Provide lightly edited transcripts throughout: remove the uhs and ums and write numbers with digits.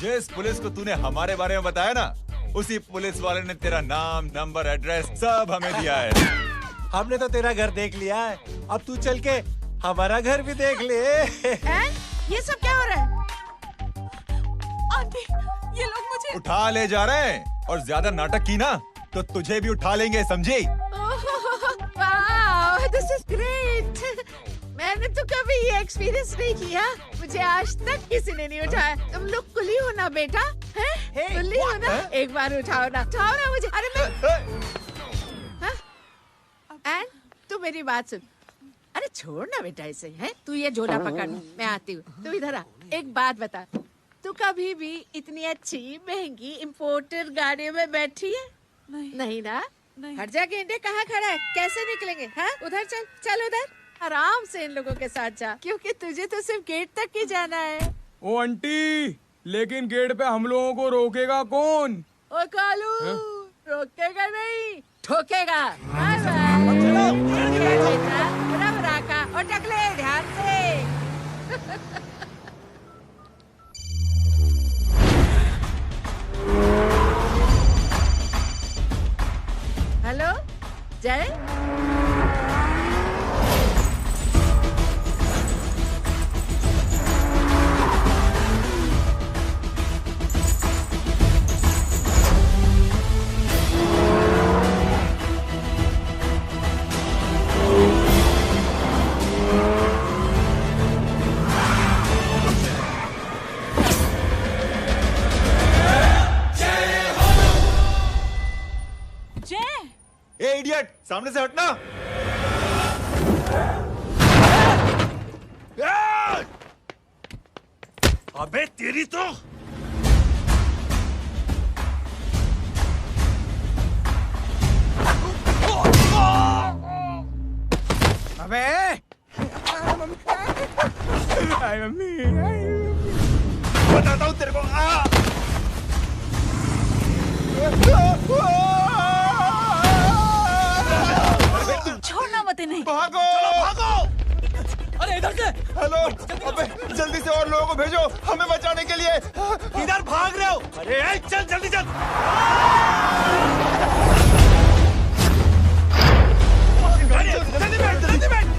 जिस पुलिस को तूने हमारे बारे में बताया ना, उसी पुलिस वाले ने तेरा नाम, नंबर, एड्रेस सब हमें दिया है। हमने तो तेरा घर देख लिया है, अब तू चल के हमारा घर भी देख ले। ये सब क्या हो रहा है? आंटी, ये लोग मुझे उठा ले जा रहे हैं, और ज्यादा नाटक की ना तो तुझे भी उठा लेंगे, समझी? वाह, दिस इज ग्रेट। मैंने तो कभी ये एक्सपीरियंस नहीं किया, मुझे आज तक किसी ने नहीं उठाया। तुम लोग कुली हो ना बेटा, हैं? कुली हो ना? एक बार उठाओ ना मुझे। अरे मैं एंड तू मेरी बात सुन। अरे छोड़ ना बेटा इसे, हैं? तू ये झोला पकड़, मैं आती हूँ। तू इधर आ, एक बात बता, तू कभी भी इतनी अच्छी महंगी इम्पोर्टेड गाड़ी में बैठी है? नहीं ना? हर जगह इंडिया कहाँ खड़ा है, कैसे निकलेंगे? हाँ, उधर चल, चल उधर, आराम से इन लोगों के साथ जा, क्योंकि तुझे तो सिर्फ गेट तक ही जाना है। ओ आंटी, लेकिन गेट पे हम लोगों को रोकेगा कौन? ओ कालू, रोकेगा नहीं, ठोकेगा। Bye bye. बेटा, रब राका और टकले ध्यान से। हेलो जय। ए इडियट, सामने से हटना। अबे तेरी तो अबे आई मम्मी, बताता हूँ तेरे को। छोड़ना मत नहीं। भागो, भागो। अरे इधर से। हेलो, अबे जल्दी से और लोगों को भेजो हमें बचाने के लिए। किधर भाग रहे हो? अरे चल जल्दी चल। जल्दी बैठ।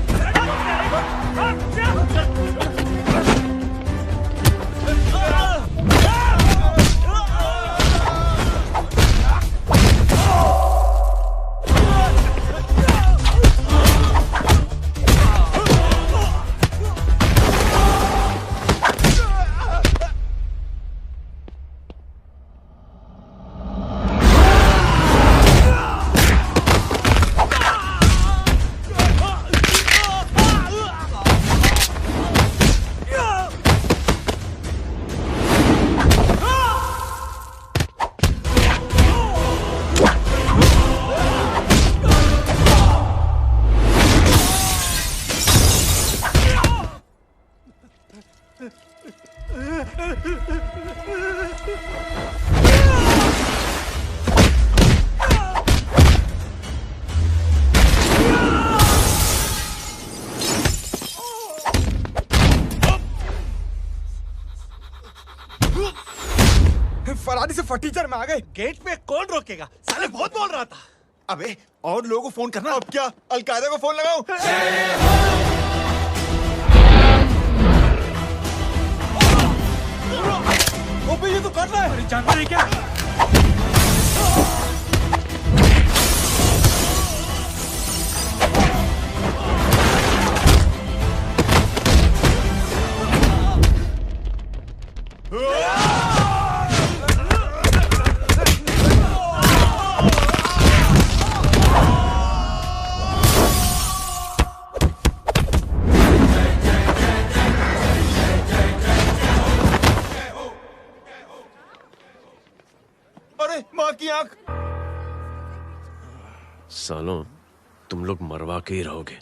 फरारी से फटीचर में आ गए। गेट पे कौन रोकेगा? साले बहुत बोल रहा था। अबे और लोगों को फोन करना। अब क्या अलकायदा को फोन लगाऊं? ओबे ये तो कर रहा है। अरे जानता नहीं क्या? माँ की आंख। सालों, तुम लोग मरवा के ही रहोगे।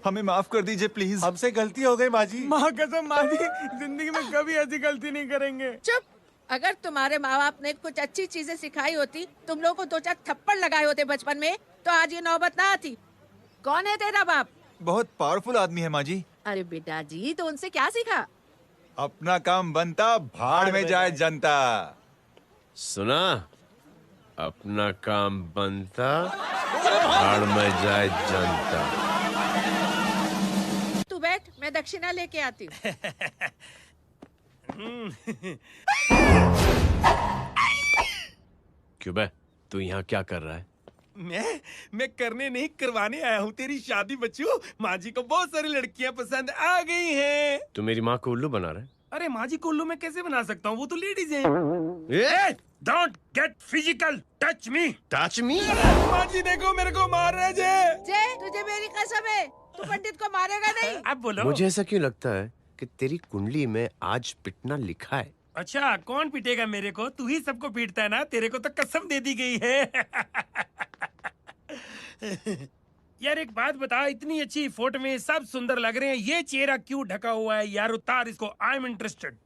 हमें माफ कर दीजिए प्लीज। हमसे गलती हो गई माँ जी। माँ कसम माँ जी, जिंदगी में कभी ऐसी गलती नहीं करेंगे। चुप। अगर तुम्हारे माँ बाप ने कुछ अच्छी चीजें सिखाई होती, तुम लोगों को 2-4 थप्पड़ लगाए होते बचपन में, तो आज ये नौबत ना आती। कौन है तेरा बाप? बहुत पावरफुल आदमी है माँ जी। अरे बेटा जी, तो उनसे क्या सीखा? अपना काम बनता, भाड़ में जाए जनता। सुना? अपना काम बनता, भाड़ में जाए जनता। तू बैठ, मैं दक्षिणा लेके आती हूँ। क्यों बे? तू यहाँ क्या कर रहा है? मैं करने नहीं करवाने आया हूँ तेरी शादी बच्चू। माँ जी को बहुत सारी लड़कियाँ पसंद आ गई हैं। तू मेरी माँ को उल्लू बना रहा है? अरे माँ जी को उल्लू मैं कैसे बना सकता हूँ, वो तो लेडीज हैं। Don't get physical, touch me. Touch me? माँ जी देखो मेरे को मार रहे जय। जय, तुझे मेरी कसम है, तू पंडित को मारेगा नहीं। अब बोलो। मुझे ऐसा क्यों लगता है कि तेरी कुंडली में आज पिटना लिखा है? अच्छा, कौन पीटेगा मेरे को? तू ही सबको पीटता है ना, तेरे को तो कसम दे दी गई है। यार एक बात बता, इतनी अच्छी फोटो में सब सुंदर लग रहे हैं, ये चेहरा क्यों ढका हुआ है? यार उतार इसको, I am interested.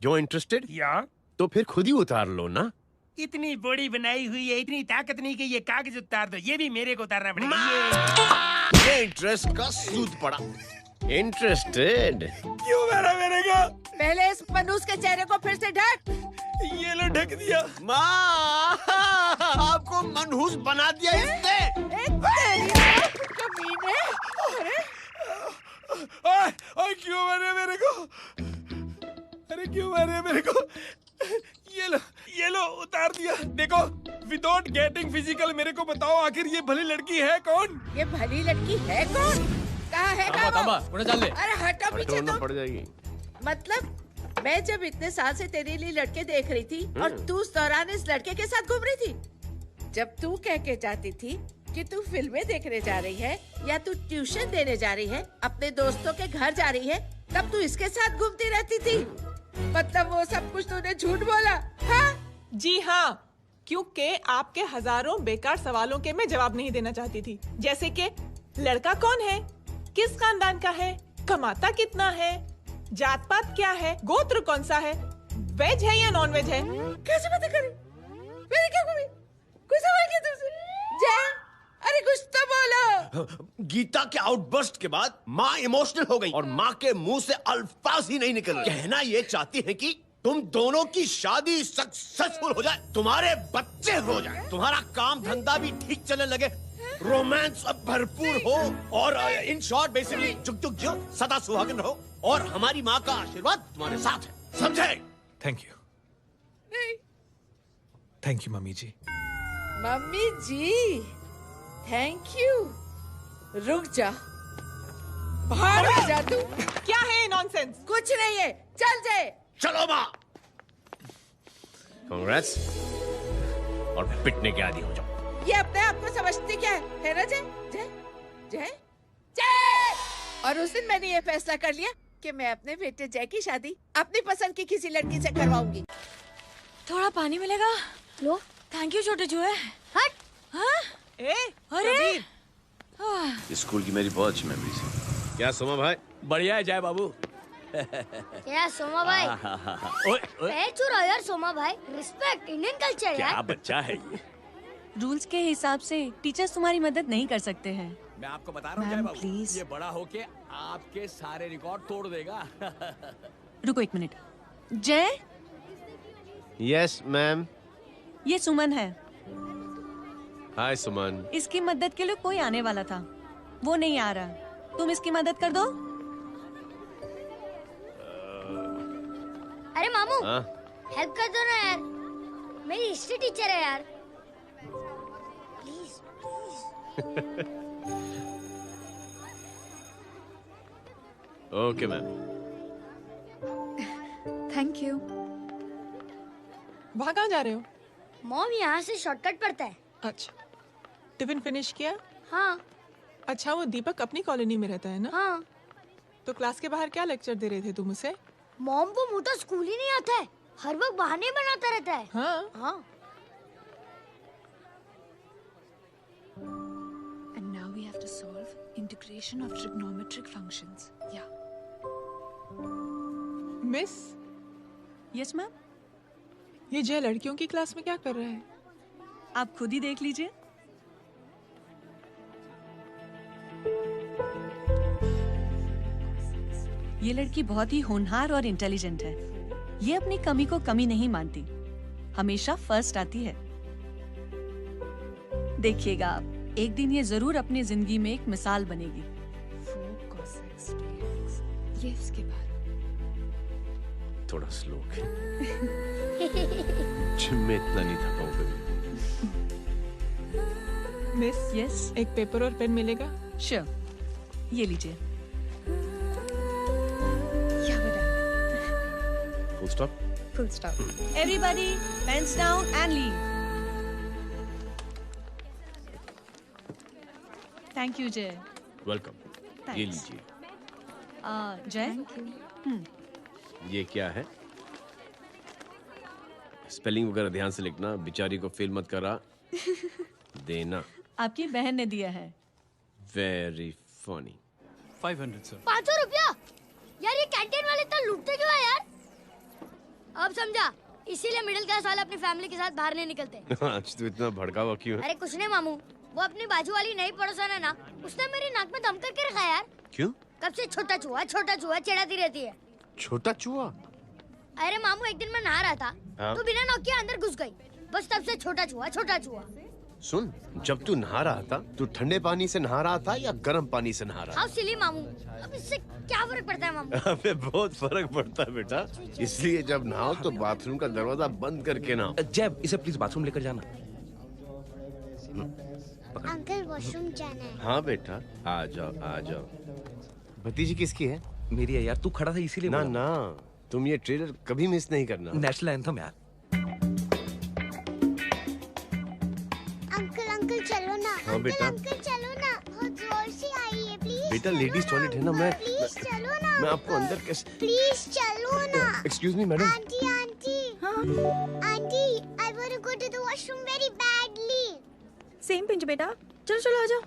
You interested? या तो फिर खुद ही उतार लो ना। इतनी बॉडी बनाई हुई है, इतनी ताकत नहीं कि ये कागज उतार दो, ये भी मेरे को उतारना पड़ेगा। ये इंटरेस्ट का सूद पड़ा। इंटरेस्टेड? क्यों मारा मेरे को? पहले इस मनूस के चेहरे को फिर से ढक। ये लो ढक दिया। माँ, आपको मनहूस बना दिया इसने। कमीने। अरे ओए क्यों मारे मेरे को? अरे क्यों मारे मेरे को? ये लो उतार दिया। देखो, विदाउट गेटिंग फिजिकल मेरे को बताओ आखिर ये भली लड़की है कौन? ये भली लड़की है कौन? कहाँ है कहाँ वो? अरे हटो पीछे तो। पड़ जाएगी। मतलब मैं जब इतने साल से तेरे लिए लड़के देख रही थी और तू उस दौरान इस लड़के के साथ घूम रही थी। जब तू कह के जाती थी कि तू फिल्में देखने जा रही है या तू ट्यूशन देने जा रही है, अपने दोस्तों के घर जा रही है, तब तू इसके साथ घूमती रहती थी। मतलब वो सब कुछ तूने झूठ बोला? हाँ? जी हाँ, क्योंकि आपके हजारों बेकार सवालों के मैं जवाब नहीं देना चाहती थी। जैसे कि लड़का कौन है, किस खानदान का है, कमाता कितना है, जात पात क्या है, गोत्र कौन सा है, वेज है या नॉन वेज है। कैसे पता करी? मैंने क्या करी? कोई सवाल किया तुमसे? जय, अरे कुछ तो बोलो। गीता के आउटबर्स्ट के बाद माँ इमोशनल हो गई और माँ के मुंह से अल्फाज ही नहीं निकल रहे। कहना ये चाहती है कि तुम दोनों की शादी सक्सेसफुल हो जाए, तुम्हारे बच्चे हो जाए, तुम्हारा काम धंधा भी ठीक चलने लगे, रोमांस अब भरपूर हो और इन शॉर्ट बेसिकली जुग जुग जियो, सदा सुहागन रहो और हमारी माँ का आशीर्वाद तुम्हारे साथ है। समझे? Thank you. Thank you mummy ji. Mummy ji, thank you. रुक जा, बाहर आ जा तू। क्या है नॉनसेंस? कुछ नहीं है, चल जाए। चलो माँ। कांग्रेस। और पिटने के आदी हो जाओ। ये अपने आप को समझती क्या है ना जय? जय जय जय। और उस दिन मैंने ये फैसला कर लिया कि मैं अपने बेटे जय की शादी अपनी पसंद की किसी लड़की से करवाऊंगी। थोड़ा पानी मिलेगा? लो। थैंक यू छोटे जुए। हट। हाँ? अरे स्कूल की मेरी बहुत अच्छी मेमोरीज है। क्या सोमा भाई? बढ़िया है जय बाबू। क्या सोमा भाई? पैर छुरा यार सोमा भाई, रिस्पेक्ट इंडियन कल्चर यार। क्या बच्चा है ये? रूल्स के हिसाब से टीचर्स तुम्हारी मदद नहीं कर सकते हैं। मैं आपको बता रहा हूँ जय बाबू, ये बड़ा होके आपके सारे रिकॉर्ड तोड़ देगा। रुको एक मिनट। जय। Yes ma'am. ये सुमन है। हाय सुमन। इसकी मदद के लिए कोई आने वाला था, वो नहीं आ रहा। तुम इसकी मदद कर दो। अरे मामू, हेल्प कर दो ना यार, मेरी हिस्ट्री टीचर है यार। Please please. Okay ma'am. Thank you. वहाँ कहाँ जा रहे हो? मॉम यहाँ से शॉर्टकट पड़ता है। अच्छा, टिफिन फिनिश किया? हाँ। अच्छा, वो दीपक अपनी कॉलोनी में रहता है ना? हाँ। तो क्लास के बाहर क्या लेक्चर दे रहे थे तुम उसे? मॉम को मुँह तो स्कूल ही नहीं आता है, हर वक्त बहाने बनाता रहता है। हाँ हाँ। And now we have to solve integration of trigonometric functions. Yeah. Miss, Yes ma'am. ये जय लड़कियों की क्लास में क्या कर रहा है? आप खुद ही देख लीजिए। ये लड़की बहुत ही होनहार और इंटेलिजेंट है। ये अपनी कमी को कमी नहीं मानती, हमेशा फर्स्ट आती है। देखिएगा आप, एक दिन ये जरूर अपनी जिंदगी में एक मिसाल बनेगी। ये इसके बाद थोड़ा स्लो जिम में इतना नहीं थका हूं कभी। मिस, यस, एक पेपर और पेन मिलेगा? श्योर, ये लीजिए। या बेटा, full stop. Full stop. Everybody pens down and leave. Thank you Jay. Welcome. ये लीजिए। जय, ये क्या है? स्पेलिंग वगैरह ध्यान से लिखना, बिचारी को फेल मत करा देना। आपकी बहन ने दिया है। Very funny. 500 सर। 500 रुपया? यार ये कैंटीन वाले इतना लूटते क्यों है यार? अब समझा, इसीलिए मिडिल क्लास वाले अपनी फैमिली के साथ बाहर नहीं निकलते। आज तो इतना भड़का हुआ क्यों है? अरे कुछ नहीं मामू, वो अपनी बाजू वाली नई पड़ोसन है ना, उसने मेरी नाक में दम करके रखा यार। क्यों? कब से छोटा चूहा चिढ़ाती रहती है। छोटा चूहा? अरे मामू, एक दिन मैं नहा रहा था, तो बिना नॉक के अंदर घुस गई। बस तब से छोटा चूहा। सुन, जब तू नहा रहा था, तू ठंडे पानी से नहा रहा था या गर्म पानी से नहा रहा था? हाउ सिली मामू, अब इससे क्या फर्क पड़ता है मामू? अबे बहुत फर्क पड़ता है बेटा, इसलिए जब नहाओ तो बाथरूम का दरवाजा बंद करके नहाओ। जैब, इसे प्लीज बाथरूम लेकर जाना। अंकल वॉशरूम जाना है। हाँ बेटा, आ जाओ। भतीजी किसकी है? मेरी है यार, तू खड़ा था इसीलिए ना ना, तुम ये ट्रेलर कभी मिस नहीं करना। नेशनल एंथम यार। अंकल चलो ना। हाँ बेटा। अंकल चलो ना, बहुत जोर से आई है, प्लीज। बेटा लेडीज टॉयलेट है ना, मैं चलो ना। मैं आपको अंदर कैसे? प्लीज चलो ना। Excuse me madam. Aunty, I want to go to the washroom very badly. Same pinch बेटा, चलो आ जाओ।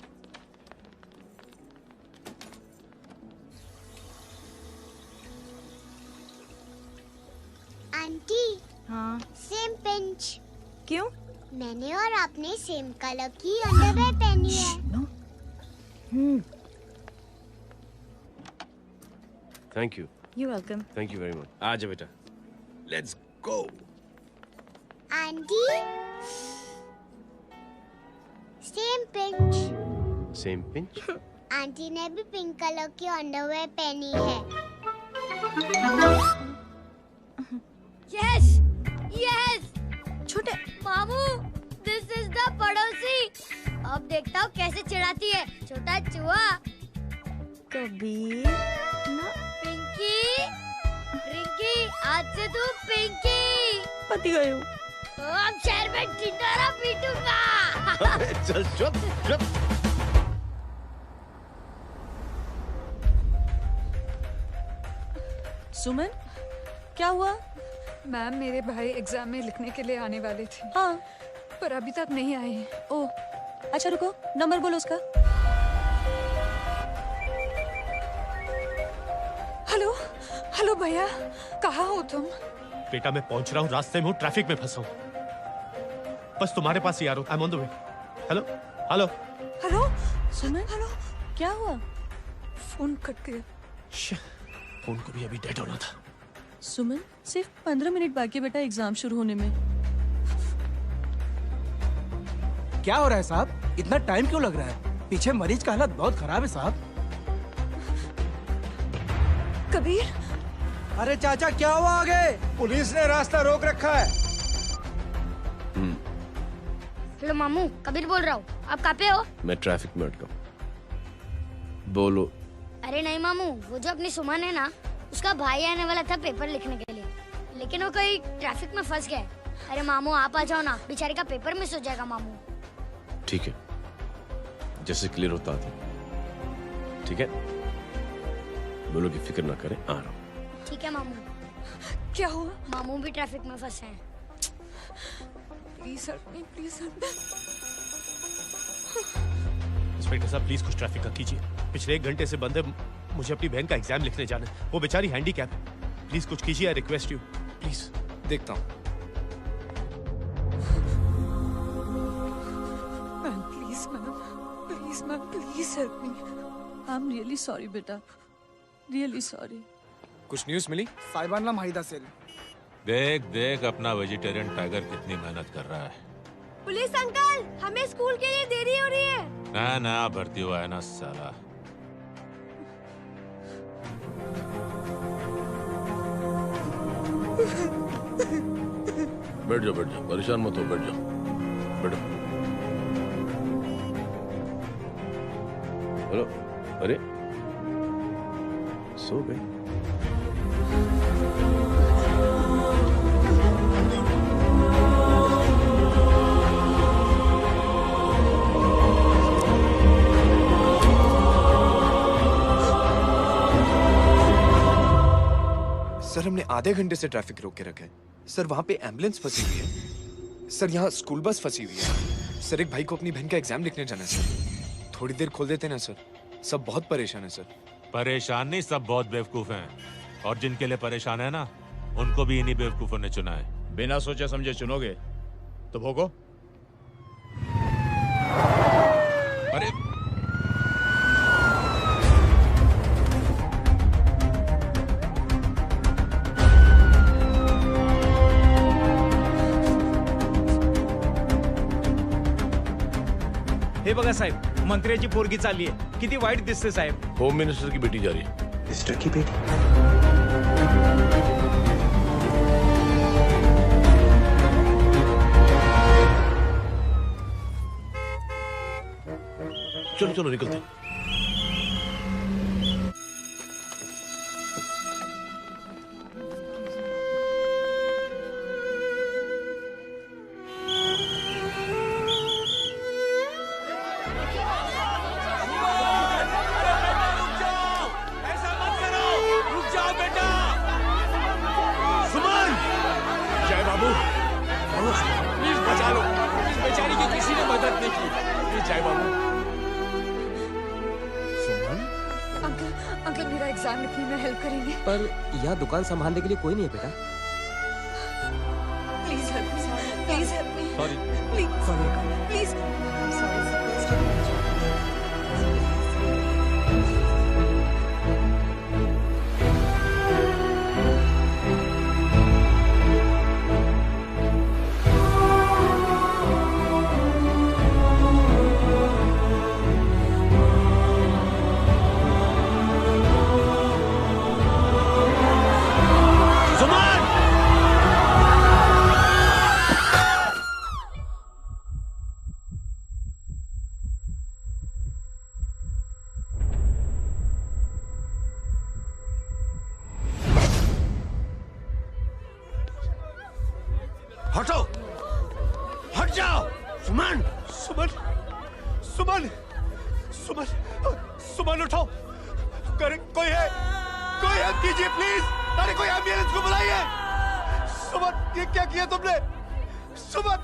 आंटी। हाँ। Same pinch. क्यों? मैंने और आपने सेम कलर की अंडरवेयर पहनी है। Thank you. You welcome. Thank you very much. आ जाओ बेटा, let's go. Aunty, same pinch. Same pinch? Aunty ने भी पिंक कलर की अंडरवेयर पहनी है। Yes yes. छोटे मामू, दिस इज द पड़ोसी। अब देखता हूँ कैसे चिढ़ाती है छोटा चूहा। कबीर ना। पिंकी, रिंकी, आज से तू पिंकी। पति गए हो। अब शहर में ढिंढोरा पीटूंगा। चल चुप। सुमन, क्या हुआ? मैम, मेरे भाई एग्जाम में लिखने के लिए आने वाले थे। हाँ, पर अभी तक नहीं आए हैं। ओह, अच्छा रुको, नंबर बोलो उसका। हेलो भैया, कहाँ हो तुम? बेटा मैं पहुंच रहा हूँ, रास्ते में हूँ, ट्रैफिक में फंसा हूँ। बस तुम्हारे पास ही आ रहा हूँ। I am on the way. Hello. Suman, hello, क्या हुआ? फोन कट गया। फोन को भी अभी डेड होना था। सुमन, सिर्फ 15 मिनट बाकी बेटा एग्जाम शुरू होने में। क्या हो रहा है साहब? इतना टाइम क्यों लग रहा है? पीछे मरीज का हालत बहुत खराब है साहब। कबीर। अरे चाचा, क्या हुआ आगे? पुलिस ने रास्ता रोक रखा है। हेलो मामू, कबीर बोल रहा हूँ। आप कहाँ पे हो? मैं ट्रैफिक में अटका हूँ। बोलो। अरे नहीं मामू, वो जो अपनी सुमन है ना, उसका भाई आने वाला था पेपर लिखने के लिए, लेकिन वो कहीं ट्रैफिक में फंस गया। अरे मामू आप आ जाओ ना, बेचारे का पेपर मिस हो जाएगा मामू। ठीक है, जैसे क्लियर होता था। ठीक है, बोलो कि फिक्र ना करें, आ रहा हूँ। ठीक है मामू। क्या हुआ? मामू भी ट्रैफिक में फंसे हैं। Please help me, please help me. Inspector साहब प्लीज कुछ ट्रैफिक का कीजिए। पिछले 1 घंटे से बंद है, मुझे अपनी बहन का एग्जाम लिखने जाना है। वो बेचारी हैंडीकैप है। प्लीज कुछ कीजिए, आई रिक्वेस्ट यू प्लीज। देखता हूँ। Ma'am please help me. I am really sorry बेटा, रियली सॉरी। कुछ न्यूज़ मिली? साहिबाना माहिदा सेल। देख देख अपना वेजिटेरियन टाइगर कितनी मेहनत कर रहा है। पुलिस अंकल, हमें स्कूल के लिए देरी हो रही है। नया भर्ती हुआ है ना साला। बैठ जाओ, परेशान मत हो, बैठ जाओ, बैठो। हेलो, अरे सो गए? सर हमने आधे घंटे से ट्रैफिक रोक के रखा है। सर वहाँ पे एम्बुलेंस फंसी हुई है। सर यहाँ स्कूल बस फंसी हुई है। सर एक भाई को अपनी बहन का एग्जाम लिखने जाना है सर। थोड़ी देर खोल देते ना सर। सब बहुत परेशान है सर। परेशान नहीं, सब बहुत बेवकूफ हैं। और जिनके लिए परेशान है ना, उनको भी इन्हीं बेवकूफों ने चुना है। बिना सोचे समझे चुनोगे तो भोगो। अरे हे बघा साहेब, मंत्र्याची पोरगी चालली आहे. किती वाईट दिसते साहेब. होम मिनिस्टर की बेटी जा रही है। मिनिस्टर की बेटी? चलो चलो निकलते हैं। अंकल मेरा एग्जाम लिखने में हेल्प करेंगे? पर यहाँ दुकान संभालने के लिए कोई नहीं है बेटा। Please help me, please help me. Sorry. Please हटो, हट जाओ। सुमन, सुमन, सुमन, सुमन, सुमन उठो। करे कोई है, कोई हेल्प कीजिए प्लीज। अरे कोई एम्बुलेंस को बुलाइए। सुमन, ये क्या किया तुमने? Suman,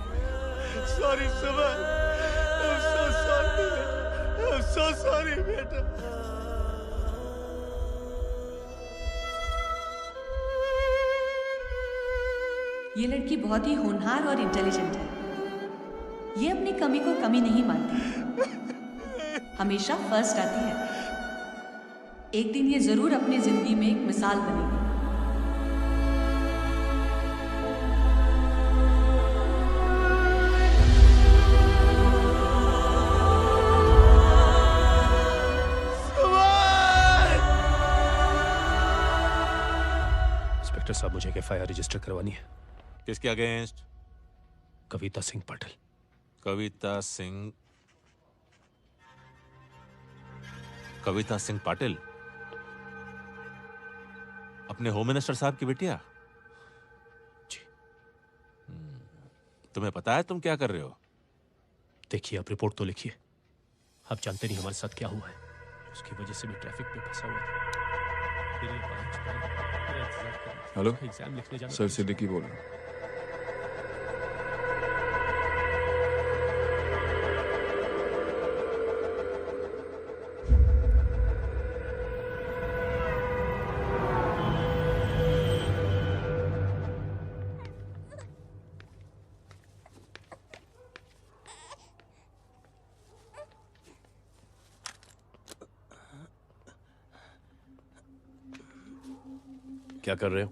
sorry Suman, I'm so sorry, I'm so sorry बेटा। ये लड़की बहुत ही होनहार और इंटेलिजेंट है। ये अपनी कमी को कमी नहीं मानती, हमेशा फर्स्ट आती है। एक दिन ये जरूर अपनी जिंदगी में एक मिसाल बनेगी। इंस्पेक्टर साहब, मुझे एफआईआर रजिस्टर करवानी है। किसके अगेंस्ट? कविता सिंह पाटिल। कविता सिंह पाटिल अपने होम मिनिस्टर साहब की बेटिया? जी। तुम्हें पता है तुम क्या कर रहे हो? देखिए, आप रिपोर्ट तो लिखिए। आप जानते नहीं हमारे साथ क्या हुआ है। उसकी वजह से भी ट्रैफिक पे फंसा हुआ है। हेलो एग्जाम लिखने जाना। सर सिद्दीकी बोल रहा हूँ। क्या कर रहे हो?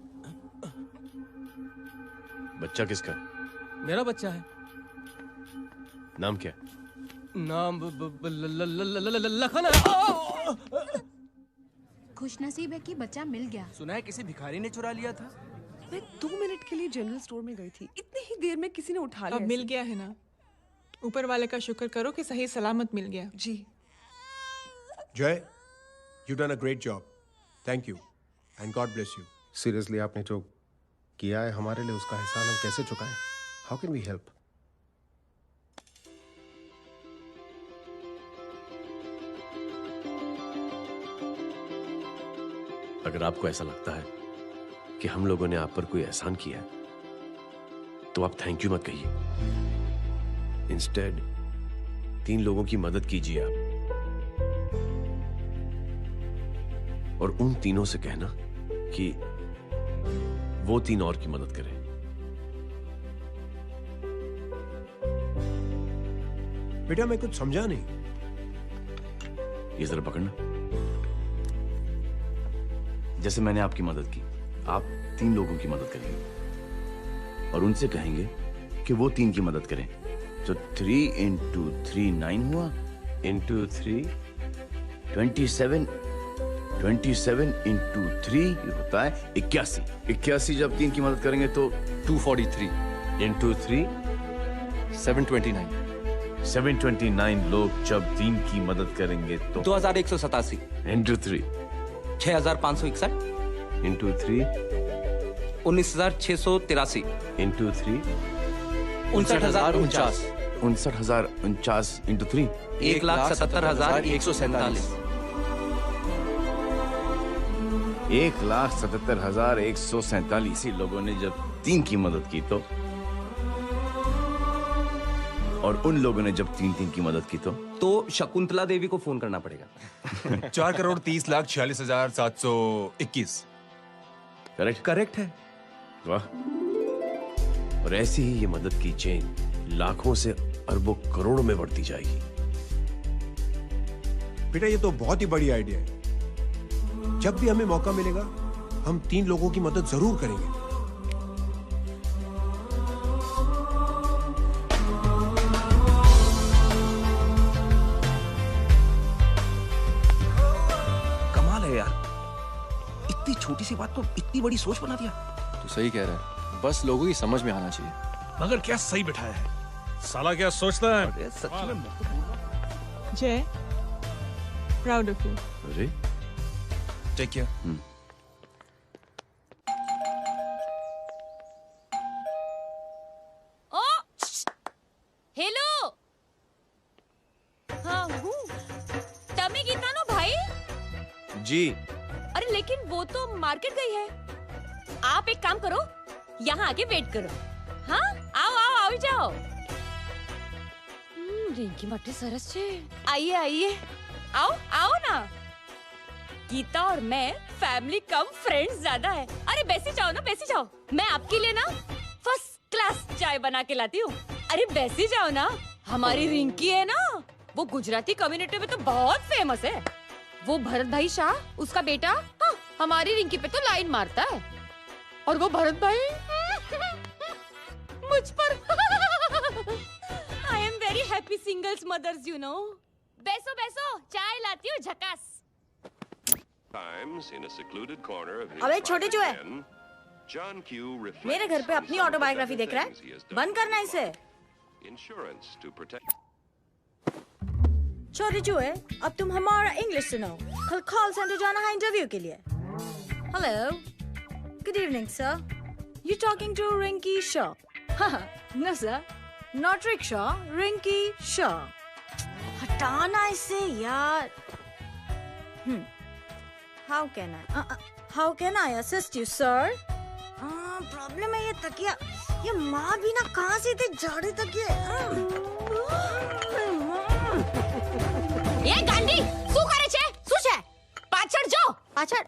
बच्चा किसका? मेरा बच्चा है। नाम क्या? नाम लखन है। खुशनसीब है कि बच्चा मिल गया। सुना है किसी भिखारी ने चुरा लिया था। मैं 2 मिनट के लिए जनरल स्टोर में गई थी, इतनी ही देर में किसी ने उठा लिया। अब मिल गया है ना, ऊपर वाले का शुक्र करो कि सही सलामत मिल गया। जी जय, you done a great job, thank you and God bless you. Seriously आपने जो किया है हमारे लिए, उसका एहसान हम कैसे चुकाएं? How can we help? अगर आपको ऐसा लगता है कि हम लोगों ने आप पर कोई एहसान किया है, तो आप थैंक यू मत कहिए। इंस्टेड 3 लोगों की मदद कीजिए आप, और उन तीनों से कहना कि वो 3 और की मदद करें। बेटा मैं कुछ समझा नहीं। ये जरा पकड़ना। जैसे मैंने आपकी मदद की, आप 3 लोगों की मदद करेंगे और उनसे कहेंगे कि वो 3 की मदद करें। तो 3 into 3 9 हुआ, into 3 27, 27 into 3 होता है 81। 81 जब 3 की मदद करेंगे तो 243 into 3 729। 729 लोग जब 3 की मदद करेंगे तो 2187 into 3 6561 into 3 19683 into 3 59049 59049 into 3 1,77,147 1,77,147 लोगों ने जब 3 की मदद की तो, और उन लोगों ने जब 3 की मदद की तो शकुंतला देवी को फोन करना पड़ेगा। 4,30,46,721। करेक्ट है। वाह। और ऐसी ही ये मदद की चेन लाखों से अरबों करोड़ों में बढ़ती जाएगी। बेटा ये तो बहुत ही बड़ी आइडिया है। जब भी हमें मौका मिलेगा हम 3 लोगों की मदद जरूर करेंगे। कमाल है यार, इतनी छोटी सी बात को इतनी बड़ी सोच बना दिया। तू सही कह रहा है, बस लोगों की समझ में आना चाहिए। मगर क्या सही बिठाया है, साला क्या सोचता है। सच में जय, प्राउड ऑफ यू। अरे टेक केयर। ओ हेलो, हाँ हूँ। तमी गीता नो भाई। जी। अरे लेकिन वो तो मार्केट गई है। आप एक काम करो, यहाँ आके वेट करो। हाँ आओ आओ आओ जाओ। रिंकी मट्टी सरस छे। आइए आइए, आओ आओ ना। गीता और मैं फैमिली कम फ्रेंड्स ज्यादा है। अरे बैसी जाओ ना, बैसी जाओ। मैं आपके लिए ना फर्स्ट क्लास चाय बना के लाती हूँ। अरे बैसी जाओ ना। हमारी रिंकी है ना, वो गुजराती कम्युनिटी में तो बहुत फेमस है। वो भरत भाई शाह, उसका बेटा, हाँ, हमारी रिंकी पे तो लाइन मारता है। और वो भरत भाई मुझ पर। I am very happy singles mothers you know. बैसो बैसो, चाय लाती हूँ झकास। अबे छोटे जो है, मेरे घर पे अपनी ऑटोबायोग्राफी देख रहा है, बंद करना इसे। छोटे जो है, अब तुम हमारा इंग्लिश सुनो। कल कॉल सेंटर जाना है इंटरव्यू के लिए। Hello, good evening sir, you talking to Rinki Shaw? No sir, not rickshaw, Rinki Shaw. हटाना इसे यार। How can I assist you, sir? Problem है ये तकिया, ये माँ भी ना कहाँ से इतने झाड़े तकिए। ये गांडी, શું કરે છે? શું છે? પાછળ જો, પાછળ।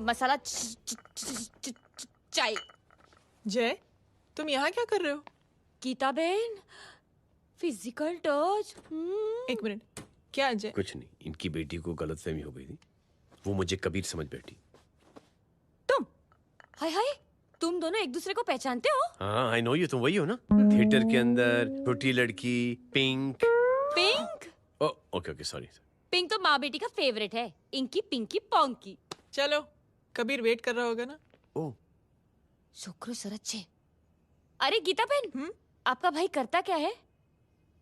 मसाला चाय। जय, तुम यहाँ क्या कर रहे हो? गीता बहन, फिजिकल टच। एक मिनट, क्या अजय? कुछ नहीं, इनकी बेटी को गलतफहमी हो गई थी वो मुझे कबीर समझ बैठी। तुम हाय हाय, तुम दोनों एक दूसरे को पहचानते हो? हाँ आई नो यू, तुम वही हो ना थिएटर के अंदर छोटी लड़की pink. Pink? Okay okay sorry. Pink तो माँ बेटी का फेवरेट है, इंकी पिंकी पोंकी। चलो, कबीर वेट कर रहा होगा ना। ओ शुक्र सरच्चे। अरे गीता बहन, आपका भाई करता क्या है?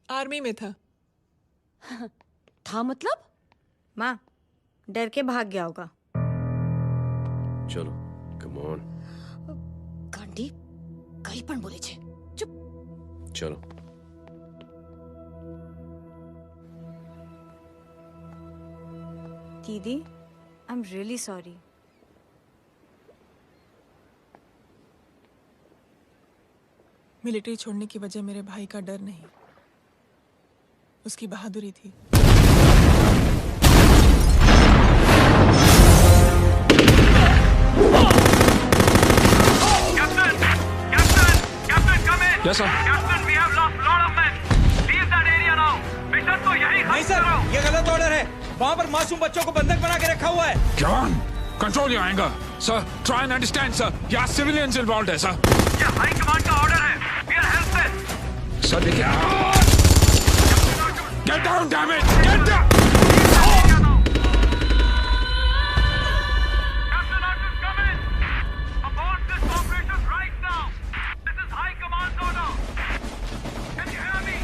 आर्मी में था। था मतलब? माँ डर के भाग गया होगा। चलो कम ऑन। गांडी कहीं पण बोले छे। चुप। चलो दीदी I am really sorry. Military छोड़ने की वजह मेरे भाई का डर नहीं, उसकी बहादुरी थी। Yes, sir. Captain, we have lost lot of men. Leave that area now. Mission तो यही नहीं सर, ये गलत ऑर्डर है। वहाँ पर मासूम बच्चों को बंधक बना के रखा हुआ है। John, control your anger. Sir, try and understand, sir. यहाँ civilians involved है, sir. ये हाई कमांड का ऑर्डर है। We are helpless. Sir, देखिए। Get down, damn it! Get down! Captain, Arthur, come in. Abort this operation right now. This is high command order. Can you hear me?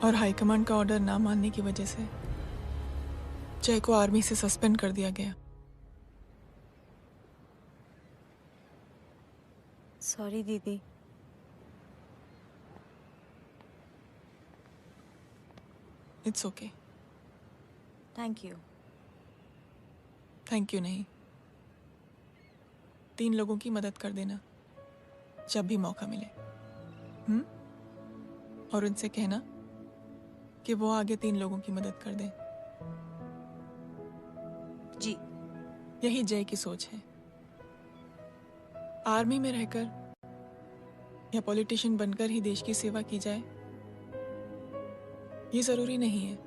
और high command का order ना मानने की वजह से जय को आर्मी से सस्पेंड कर दिया गया। सॉरी दीदी। It's okay. Thank you. Thank you नहीं, 3 लोगों की मदद कर देना जब भी मौका मिले। और उनसे कहना कि वो आगे 3 लोगों की मदद कर दें। जी। यही जय की सोच है। आर्मी में रहकर या पॉलिटिशियन बनकर ही देश की सेवा की जाए, ये जरूरी नहीं है।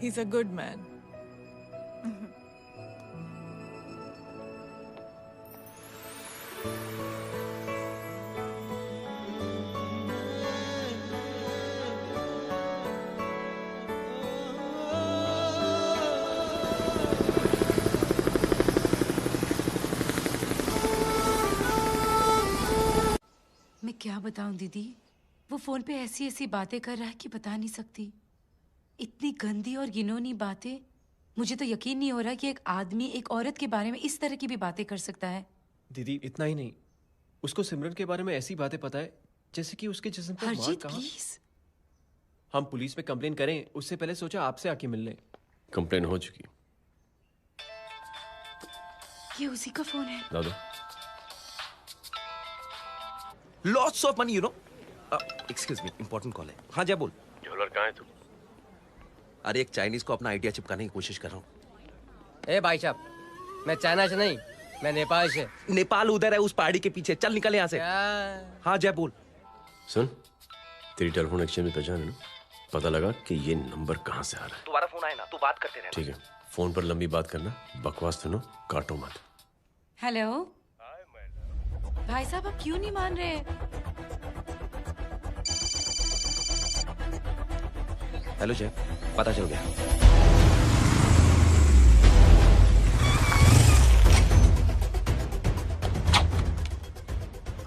He is a good man. मैं क्या बताऊं दीदी, वो फोन पे ऐसी ऐसी बातें कर रहा है कि बता नहीं सकती। इतनी गंदी और घिनौनी बातें मुझे तो यकीन नहीं हो रहा कि एक आदमी एक औरत के बारे में इस तरह की भी बातें कर सकता है। दीदी इतना ही नहीं, उसको सिमरन के बारे में ऐसी बातें पता है जैसे कि उसके जिस्म पर मार हरजीत कहाँ। प्लीज। हम पुलिस में कंप्लेन करें उससे पहले सोचा आपसे आके मिल लें। कंप्लेन हो चुकी। ये उसी का फोन है। दादा lots of money you know. Excuse me, important call है। हाँ जय बोल। ज्वेलर कहाँ है तू? अरे एक चाइनीज को अपना आइडिया चिपकाने की कोशिश कर रहा हूँ। ए भाई साहब, मैं चाइना से नहीं, मैं नेपाल से। नेपाल उधर है उस पहाड़ी के पीछे, चल निकल यहाँ से। हाँ जय बोल। सुन, तेरी टेलीफोन एक्सचेंज में पहचान है ना? पता लगा कि ये नंबर कहाँ से आ रहा है। दोबारा फोन आए ना तो बात करते रहना। ठीक है, फोन पर लंबी बात करना, बकवास सुनो, काटो मत। हेलो भाई साहब, आप क्यों नहीं मान रहे? हेलो जय, पता चल गया।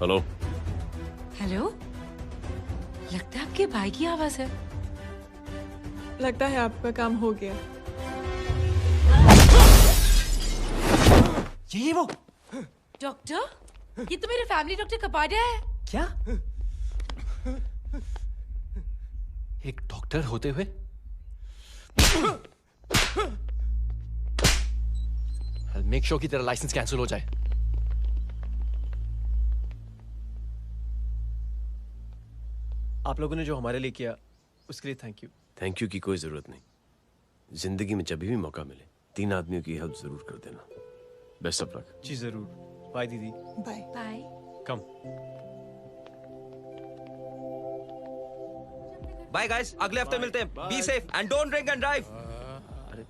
हेलो हेलो, लगता है आपके भाई की आवाज है। लगता है आपका काम हो गया। ये वो डॉक्टर, ये तो मेरे फैमिली डॉक्टर कपाडिया है। क्या? एक डॉक्टर होते हुए? मेक श्योर कि तेरा लाइसेंस कैंसिल हो जाए। आप लोगों ने जो हमारे लिए किया उसके लिए थैंक यू। थैंक यू की कोई जरूरत नहीं। जिंदगी में जब भी मौका मिले 3 आदमियों की हेल्प जरूर कर देना। Best of luck. जी जरूर। बाय दीदी। Bye bye. Come. Bye guys, अगले हफ्ते मिलते हैं। Be safe and don't drink and drive. अरे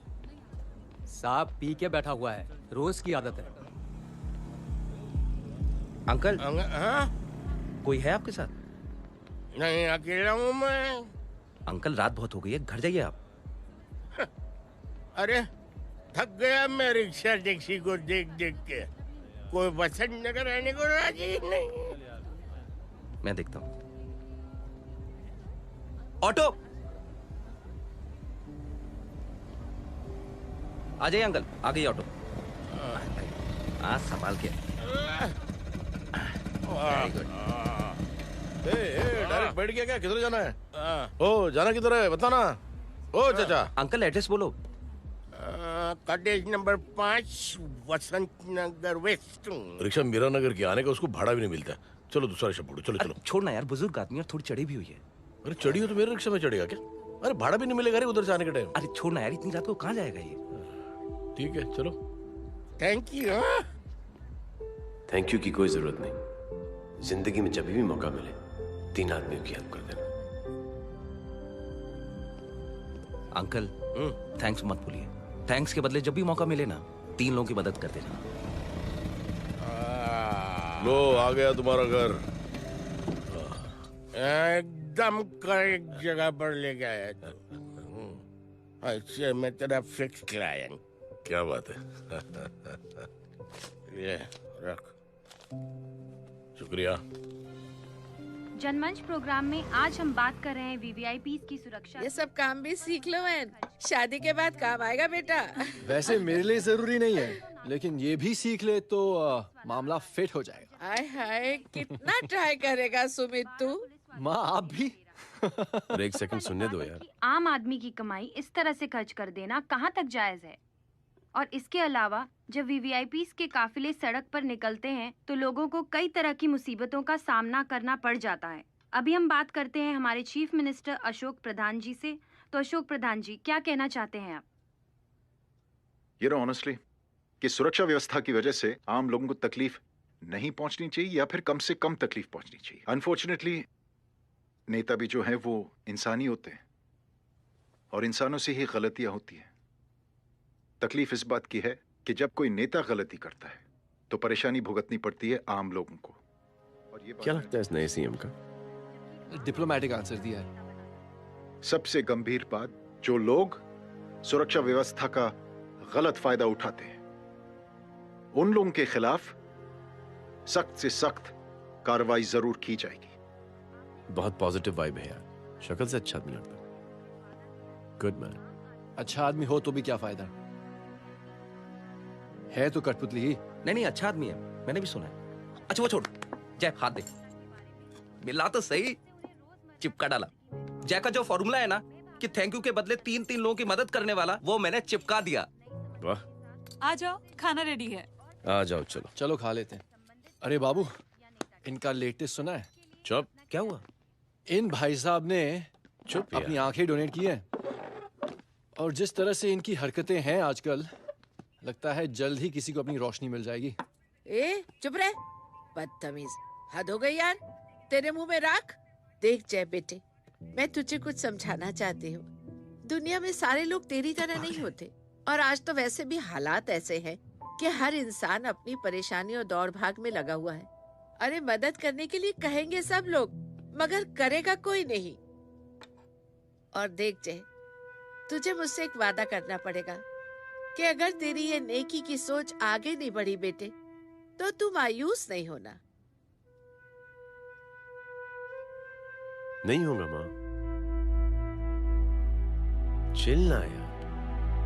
साहब पी के बैठा हुआ है, रोज की आदत है। अंकल हाँ? कोई है आपके साथ? नहीं, अकेला हूँ मैं। अंकल रात बहुत हो गई है, घर जाइए आप। अरे थक गया मैं रिक्शा टैक्सी को देख देख के। कोई पसंद नगर आने को राजी नहीं। मैं देखता हूँ। ऑटो आ जाइए अंकल, आ गई ऑटो। आज संभाल के। Very good. डायरेक्ट बैठ गया क्या? किधर जाना है? ओ जाना किधर है बताना। ओ चाचा। अंकल एड्रेस बोलो। कॉटेज नंबर 5 वसंत नगर वेस्ट। रिक्शा मीरा नगर की आने का उसको भाड़ा भी नहीं मिलता। चलो दूसरा रिक्शा पकड़ो। चलो चलो। छोड़ना यार, बुजुर्ग आदमी और थोड़ी चढ़ी भी हुई है। अरे चढ़ी हो तो मेरे रिक्शा में चढ़ेगा क्या? अरे भाड़ा भी नहीं मिलेगा रे उधर से आने के टाइम। अरे छोड़ना यार, इतनी रात को कहाँ जाएगा ये? ठीक है चलो। Thank you. थैंक यू की कोई जरूरत नहीं। जिंदगी में जब भी मौका मिले 3 आदमियों की हेल्प कर देना। अंकल थैंक्स मत भूलिए। थैंक्स के बदले जब भी मौका मिले ना 3 लोगों की मदद कर देना। लो आ गया तुम्हारा घर। एकदम करेक्ट जगह पर ले गया तू। अच्छा मैं तेरा फिक्स क्लाइंट। क्या बात है। ये रख। शुक्रिया। जनमंच प्रोग्राम में आज हम बात कर रहे हैं वीवीआईपीज़ की सुरक्षा। ये सब काम भी सीख लो मैन, शादी के बाद काम आएगा बेटा। वैसे मेरे लिए जरूरी नहीं है, लेकिन ये भी सीख ले तो मामला फिट हो जाएगा। हाय हाय, कितना ट्राई करेगा सुमित तू? माँ आप भी। अरे एक सेकंड सुनने दो यार। आम आदमी की कमाई इस तरह से खर्च कर देना कहाँ तक जायज है? और इसके अलावा जब वीवीआईपीज़ के काफिले सड़क पर निकलते हैं तो लोगों को कई तरह की मुसीबतों का सामना करना पड़ जाता है। अभी हम बात करते हैं हमारे चीफ मिनिस्टर अशोक प्रधान जी से। तो अशोक प्रधान जी, क्या कहना चाहते हैं आप? ये ऑनेस्टली कि सुरक्षा व्यवस्था की वजह से आम लोगों को तकलीफ नहीं पहुंचनी चाहिए या फिर कम से कम तकलीफ पहुंचनी चाहिए। अनफॉर्चुनेटली नेता भी जो है वो इंसानी होते हैं और इंसानों से ही गलतियां होती हैं। तकलीफ इस बात की है कि जब कोई नेता गलती करता है तो परेशानी भुगतनी पड़ती है आम लोगों को। और ये क्या लगता है इस नए सीएम का? डिप्लोमेटिक आंसर दिया है। सबसे गंभीर बात, जो लोग सुरक्षा व्यवस्था का गलत फायदा उठाते हैं उन लोगों के खिलाफ सख्त से सख्त कार्रवाई जरूर की जाएगी। बहुत पॉजिटिव वाइब है यार। शक्ल से अच्छा आदमी लगता है। Good man. अच्छा आदमी हो तो भी क्या फायदा, है तो कठपुतली ही। नहीं अच्छा आदमी है, मैंने भी सुना है। अच्छा वो छोड़, जय हाथ दे। मिला तो सही, चिपका डाला। जय का जो फॉर्मूला है ना कि थैंक यू के बदले 3 लोगों की मदद करने वाला, वो मैंने चिपका दिया। वाह, आ जाओ, खाना रेडी है। आ जाओ, चलो चलो खा लेते हैं। अरे बाबू, इनका लेटेस्ट सुना है? चुप। क्या हुआ? इन भाई साहब ने चुप अपनी आंखें डोनेट की है, और जिस तरह से इनकी हरकतें हैं आजकल, लगता है जल्द ही किसी को अपनी रोशनी मिल जाएगी। ए चुप रहे, बदतमीज, हद हो गई यार। तेरे मुंह में राख। देख जय बेटे, मैं तुझे कुछ समझाना चाहती हूँ। दुनिया में सारे लोग तेरी तरह नहीं होते, और आज तो वैसे भी हालात ऐसे हैं कि हर इंसान अपनी परेशानी और दौड़ भाग में लगा हुआ है। अरे मदद करने के लिए कहेंगे सब लोग, मगर करेगा कोई नहीं। और देख जय, तुझे मुझसे एक वादा करना पड़ेगा कि अगर तेरी ये नेकी की सोच आगे नहीं बढ़ी बेटे, तो तू मायूस नहीं होना। नहीं होगा माँ। चिल ना यार।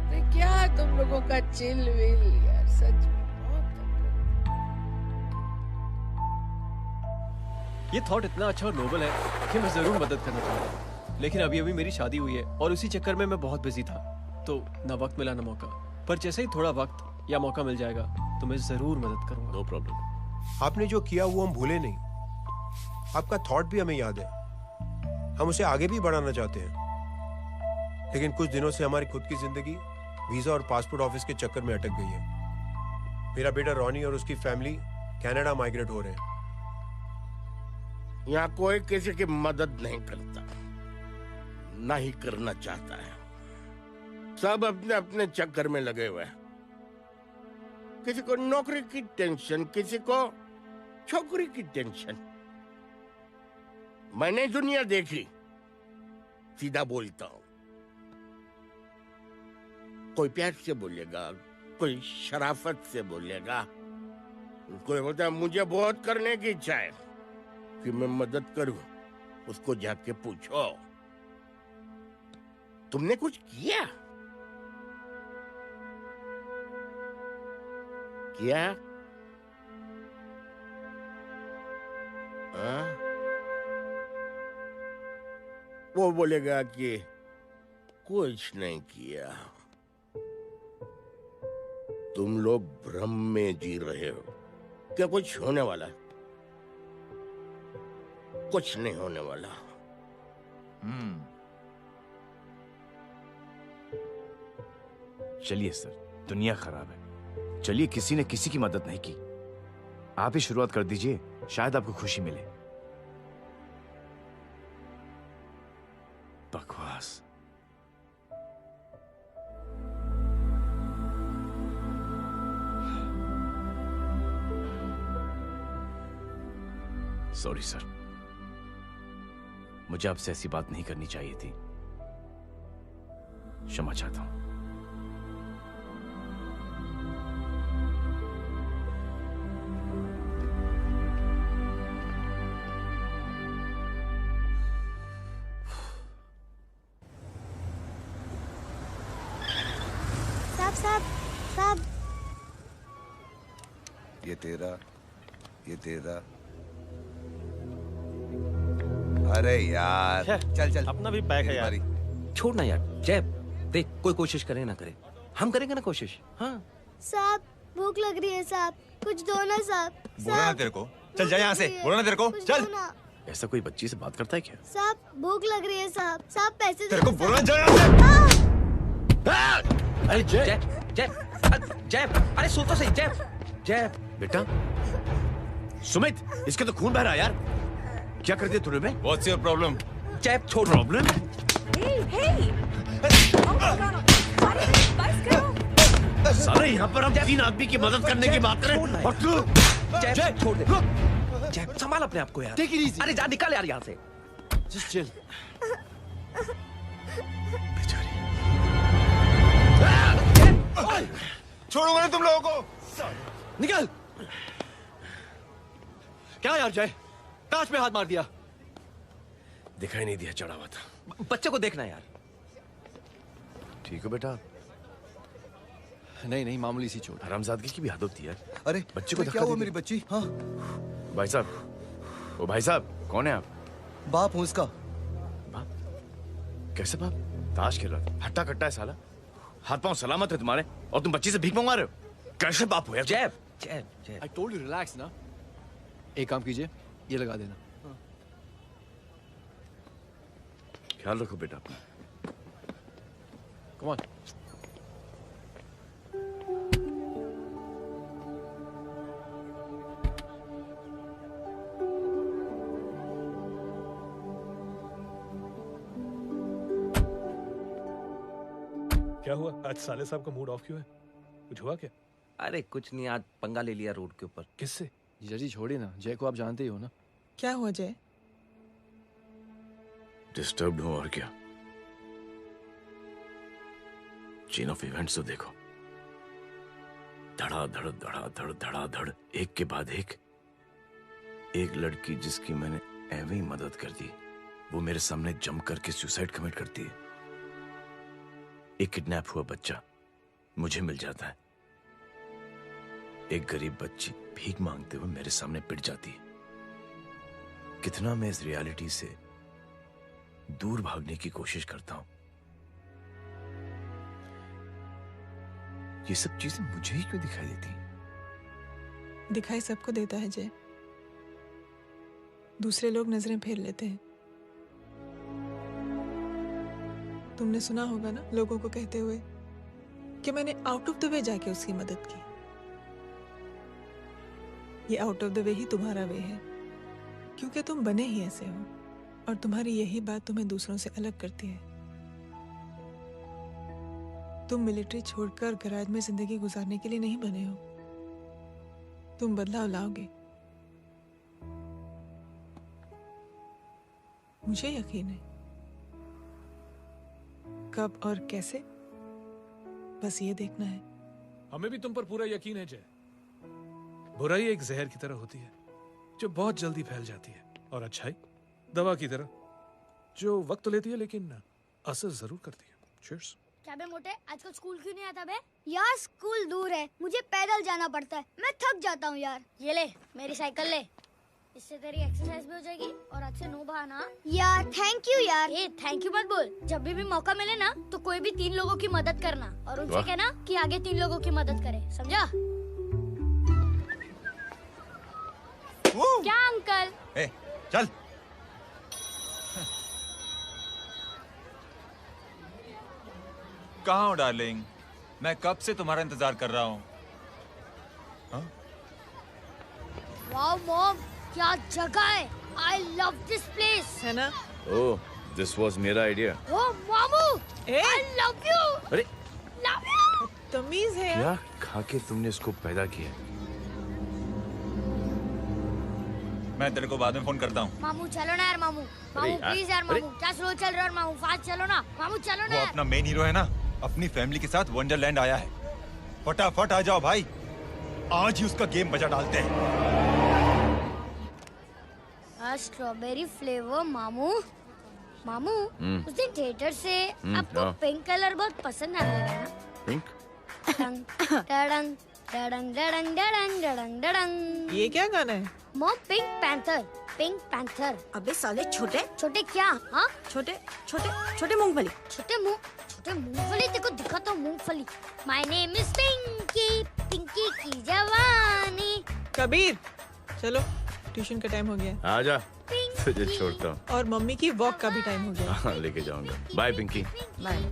अरे क्या तुम लोगों का चिल विल यार, सच में ये थॉट इतना अच्छा और नोबल है कि मैं जरूर मदद करना चाहूंगा, लेकिन अभी अभी मेरी शादी हुई है और उसी चक्कर में मैं बहुत बिजी था, तो ना वक्त मिला ना मौका। पर जैसे ही थोड़ा वक्त या मौका मिल जाएगा तो मैं जरूर मदद करूंगा। No problem. आपने जो किया वो हम भूले नहीं। आपका थॉट भी हमें याद है, हम उसे आगे भी बढ़ाना चाहते हैं, लेकिन कुछ दिनों से हमारी खुद की जिंदगी वीजा और पासपोर्ट ऑफिस के चक्कर में अटक गई है। मेरा बेटा रॉनी और उसकी फैमिली कनाडा माइग्रेट हो रहे हैं। यहाँ कोई किसी की मदद नहीं करता, ना ही करना चाहता है। सब अपने अपने चक्कर में लगे हुए हैं। किसी को नौकरी की टेंशन, किसी को छोकरी की टेंशन। मैंने दुनिया देखी, सीधा बोलता हूं। कोई प्यार से बोलेगा, कोई शराफत से बोलेगा, कोई बोलता है मुझे बहुत करने की इच्छा है कि मैं मदद करूं। उसको जाके पूछो, तुमने कुछ किया? किया? वो बोलेगा कि कुछ नहीं किया। तुम लोग भ्रम में जी रहे हो क्या कुछ होने वाला है? कुछ नहीं होने वाला। चलिए सर, दुनिया खराब है। चलिए, किसी ने किसी की मदद नहीं की, आप ही शुरुआत कर दीजिए, शायद आपको खुशी मिले। बकवास। सॉरी सर, मुझे आपसे ऐसी बात नहीं करनी चाहिए थी। क्षमा चाहता हूं। साहब, ये तेरा। अरे यार, चल अपना भी पैक है यार। छोड़ ना यार। जय देख, कोई कोशिश करे ना करे, हम करेंगे ना कोशिश। हाँ साहब, भूख लग रही है साहब, कुछ दो ना साहब। बोला ना तेरे को, चल जा यहाँ से। बोला ना तेरे को, चल। ऐसा कोई बच्ची से बात करता है क्या? साहब भूख लग रही है साहब, साहब पैसे तेरे को बोला जा यहाँ से। अरे जय जय जय, अरे सुन तो सही। जय बेटा, सुमित, इसके तो खून बह रहा है यार। क्या कर दिया तूने बे? What's your problem? जय छोड़। प्रॉब्लम? सारे यहाँ पर हम 3 आदमी की मदद करने की बात करें, और तू जय छोड़ दे। जय संभाल अपने आप को यार। Take it easy. अरे जा, निकल यार यहाँ से। Just chill. छोड़ूंगा ना तुम लोगों को। निकल। क्या यार जय, कांच पे हाथ मार दिया। दिखाई नहीं दिया, चढ़ा हुआ था। बच्चे को देखना यार। ठीक है बेटा, नहीं नहीं, मामूली सी चोट। हरामजादगी की भी हद होती है। अरे बच्चे को क्या धक्का हुआ दे मेरी दिया। बच्ची? हाँ भाई साहब, ओ भाई साहब, कौन है आप? बाप हूँ इसका। कैसे बाप? ताश खेल रहा था, हट्टा कट्टा है साला। हाथ पांव सलामत है तुम्हारे और तुम बच्ची से भीख मंगवा रहे हो? कैसे बाप हो यार? जैब जैब जैब। I told you relax ना। एक काम कीजिए, ये लगा देना। ख्याल रखो बेटा अपना। Come on। क्या हुआ? आज साले साहब का मूड ऑफ क्यों है? कुछ हुआ क्या? अरे कुछ नहीं, आज पंगा ले लिया रोड के ऊपर। किससे? जीजा जी छोड़िए ना, जय को आप जानते ही हो ना। क्या हुआ जय? डिस्टर्ब्ड हूं और क्या। चेन ऑफ इवेंट्स तो देखो, धड़ाधड़ धड़ाधड़ धड़ाधड़, एक के बाद एक लड़की जिसकी मैंने एवं ही मदद कर दी, वो मेरे सामने जम करके सुसाइड कमिट करती है। एक किडनैप हुआ बच्चा मुझे मिल जाता है। एक गरीब बच्ची भीख मांगते हुए मेरे सामने पिट जाती है। कितना मैं इस रियलिटी से दूर भागने की कोशिश करता हूं। ये सब चीजें मुझे ही क्यों दिखाई देती? दिखाई सबको देता है जय, दूसरे लोग नजरें फेर लेते हैं। तुमने सुना होगा ना लोगों को कहते हुए कि मैंने आउट ऑफ द वे जाके उसकी मदद की। ये आउट ऑफ द वे ही तुम्हारा वे है, क्योंकि तुम बने ही ऐसे हो और तुम्हारी यही बात तुम्हें दूसरों से अलग करती है। तुम मिलिट्री छोड़कर गैराज में जिंदगी गुजारने के लिए नहीं बने हो। तुम बदलाव लाओगे, मुझे यकीन है। कब और कैसे, बस ये देखना है। हमें भी तुम पर पूरा यकीन है जय। बुराई एक जहर की तरह होती है जो बहुत जल्दी फैल जाती है, और अच्छाई दवा की तरह जो वक्त लेती है लेकिन असर जरूर करती है। चीयर्स। क्या बे मोटे, आजकल स्कूल क्यों नहीं आता बे? यार स्कूल दूर है, मुझे पैदल जाना पड़ता है, मैं थक जाता हूँ यार। ये ले मेरी साइकिल ले, इससे तेरी एक्सरसाइज भी हो जाएगी और आज से नो बहाना। यार थैंक यू यार। ए थैंक यू मत बोल, जब भी मौका मिले ना तो कोई भी 3 लोगों की मदद करना और उनसे कहना कि आगे 3 लोगों की मदद करे, समझा? क्या अंकल? ए, चल। कहाँ हो डार्लिंग? मैं कब से तुम्हारा इंतजार कर रहा हूँ। वाओ मॉम, क्या जगह है। I love this place. है ना? ओह, दिस वाज मेरा आइडिया। ओह मामू, I love you. अरे Love you. तमीज है। क्या खा के तुमने इसको पैदा किया? मैं तेरे को बाद में फोन करता हूँ। मामू चलो ना यार, मामू मामू प्लीज यार, मामू क्या स्लो चल रहे हो मामू, फास्ट चलो ना मामू, चलो ना वो यार। अपना मेन हीरो है ना, अपनी फैमिली के साथ वंडरलैंड आया है। फटाफट आ जाओ भाई, आज ही उसका गेम बजा डालते हैं। स्ट्रॉबेरी फ्लेवर मामू। मामू उस दिन थिएटर से आपको हाँ। पिंक कलर बहुत पसंद आने लगा ना? पिंक? डडंग डडंग डडंग डडंग डडंग डडंग डडंग। ये क्या गाना है? Mom pink panther, pink panther. अबे साले छोटे छोटे क्या? हाँ छोटे छोटे छोटे मूंगफली। छोटे मूंगफली, तेको दिखाता हूँ मूंगफली। My name is Pinky, Pinky की जवानी। कबीर चलो, ट्यूशन का टाइम हो गया। आजा, तुझे छोड़ता हूँ। और मम्मी की वॉक का भी टाइम हो गया। हाँ, लेके जाऊंगा। Bye Pinky. Bye.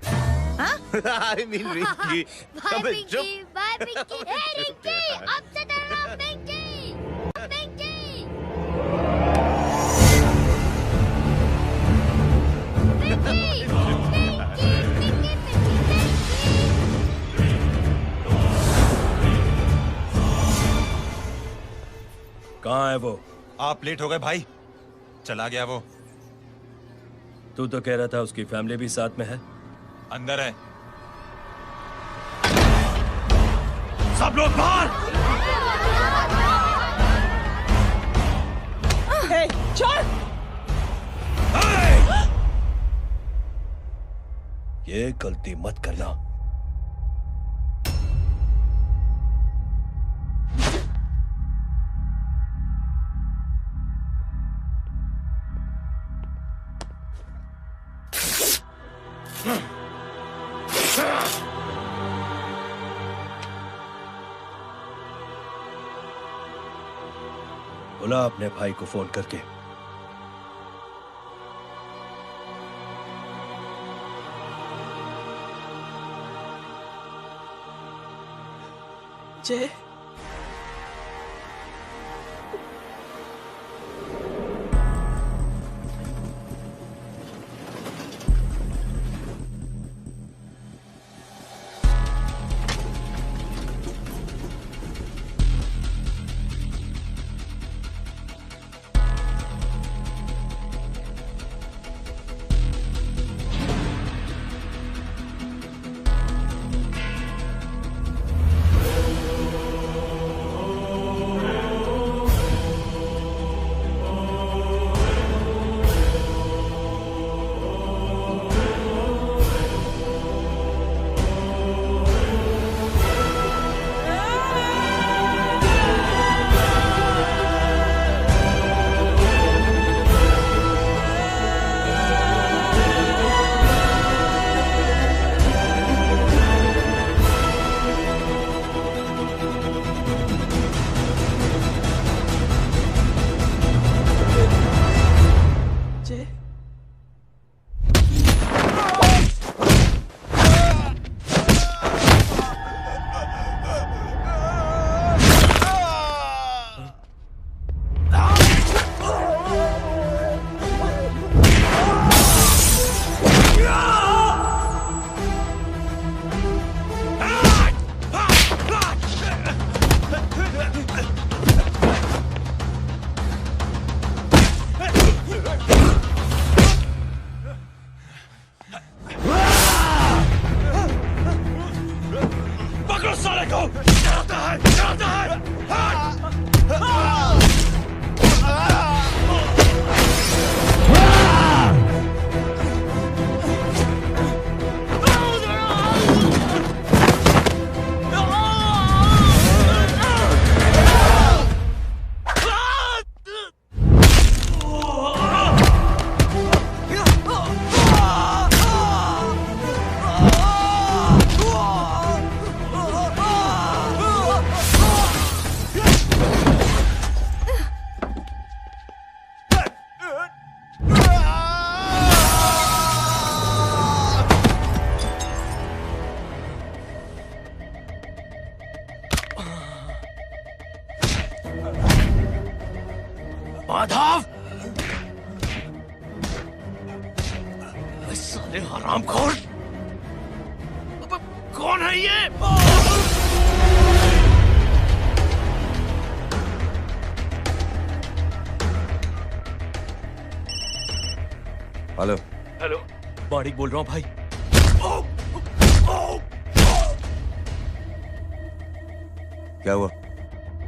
I mean Rinki. Bye अबे पिंकी, चुप। बाय पिंकी। ए रिंकी, अब से तेरा नाम पिंकी, पिंकी। पिंकी, पिंकी, कहाँ है वो? आप लेट हो गए भाई, चला गया वो। तू तो कह रहा था उसकी फैमिली भी साथ में है। अंदर है। सब लोग बाहर। छोड़। ये गलती मत करना। बुला अपने भाई को फोन करके। जय, माधव, साले हरामखोर, कौन है ये? हेलो हेलो, माणिक बोल रहा हूँ भाई। क्या हुआ?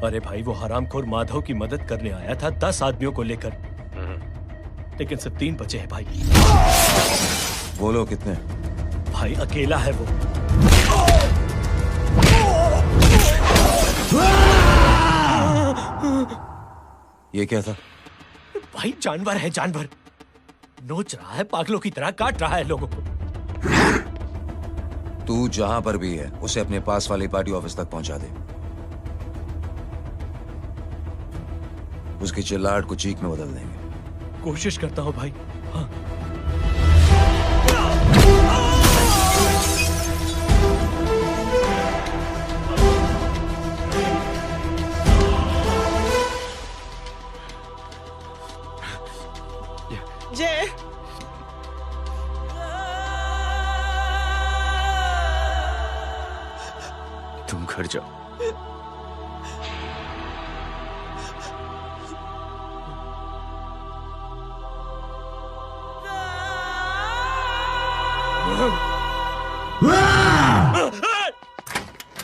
अरे भाई, वो हरामखोर माधव की मदद करने आया था 10 आदमियों को लेकर, लेकिन सिर्फ 3 बचे हैं भाई। बोलो कितने? भाई अकेला है वो। ये क्या था? भाई जानवर है, जानवर। नोच रहा है, पागलों की तरह काट रहा है लोगों को। तू जहां पर भी है उसे अपने पास वाली पार्टी ऑफिस तक पहुंचा दे। उसकी चिल्लाहट को चीख में बदल देंगे। कोशिश करता हूं भाई। हाँ। जय, तुम घर जाओ।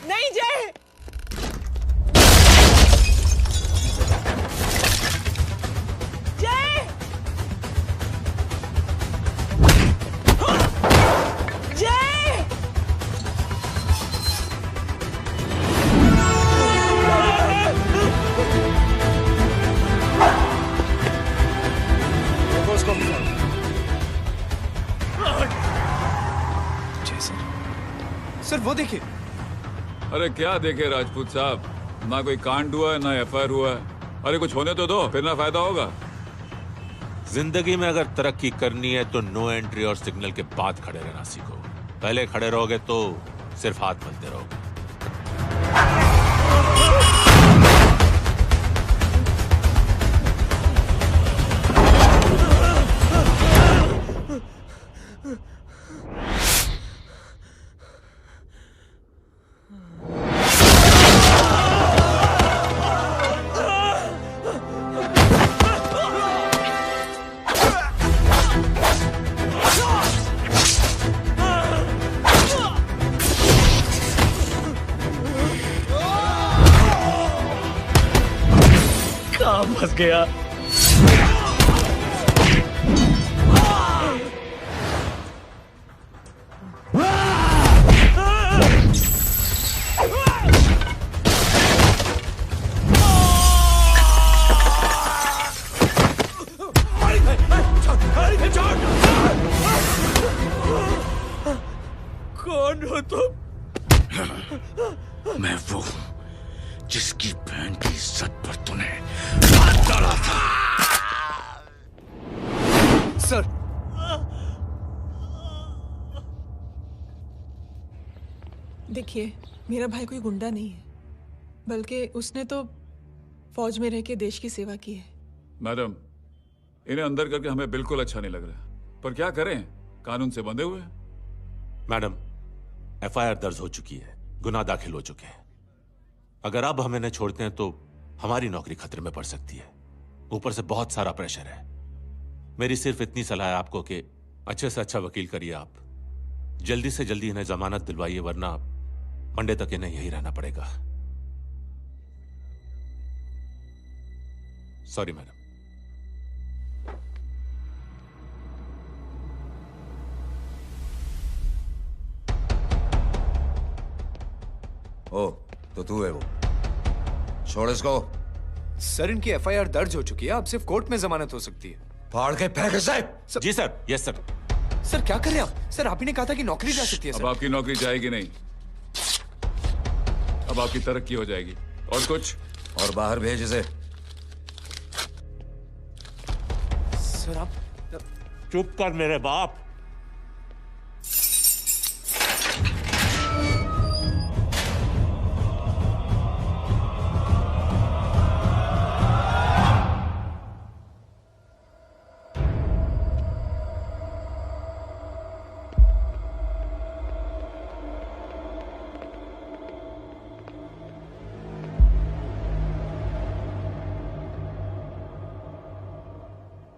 नहीं जय, जय, जय, सर वो देखिए। अरे क्या देखे राजपूत साहब, ना कोई कांड हुआ है ना एफआईआर हुआ है। अरे कुछ होने तो दो, फिर ना फायदा होगा। जिंदगी में अगर तरक्की करनी है तो नो एंट्री और सिग्नल के बाद खड़े रहना सीखो। पहले खड़े रहोगे तो सिर्फ हाथ मलते रहोगे। फंस गया। कौन हो तुम? मैं वो जिसकी बहन की इज्जत पर तूने हाथ डाला था। सर, देखिए, मेरा भाई कोई गुंडा नहीं है, बल्कि उसने तो फौज में रह के देश की सेवा की है। मैडम, इन्हें अंदर करके हमें बिल्कुल अच्छा नहीं लग रहा, पर क्या करें, कानून से बंधे हुए हैं। मैडम, एफआईआर दर्ज हो चुकी है, गुनाह दाखिल हो चुके हैं। अगर अब हम इन्हें छोड़ते हैं तो हमारी नौकरी खतरे में पड़ सकती है। ऊपर से बहुत सारा प्रेशर है। मेरी सिर्फ इतनी सलाह है आपको कि अच्छे से अच्छा वकील करिए आप। जल्दी से जल्दी इन्हें जमानत दिलवाइए, वरना मंडे तक इन्हें यही रहना पड़ेगा। Sorry madam. ओ, तो तू है वो। छोड़ इसको। सर, इनकी एफआईआर दर्ज हो चुकी है, अब सिर्फ कोर्ट में जमानत हो सकती है। फाड़ के फेंक साहब। जी सर। Yes sir. सर क्या कर रहे हैं आप? सर, आप ही ने कहा था कि नौकरी जा सकती है। अब आपकी नौकरी जाएगी नहीं, अब आपकी तरक्की हो जाएगी। और कुछ? और बाहर भेज इसे। सर आप चुप कर मेरे बाप।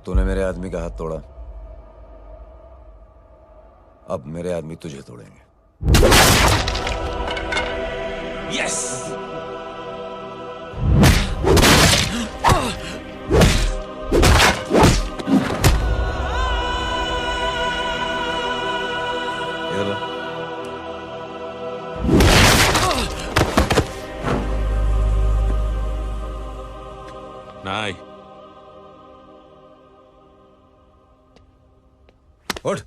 तूने मेरे आदमी का हाथ तोड़ा, अब मेरे आदमी तुझे तोड़ेंगे। यस। नहीं। उठ।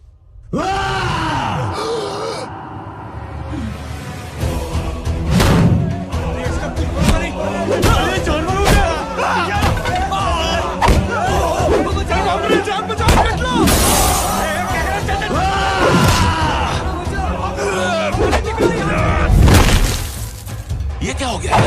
ये क्या हो गया?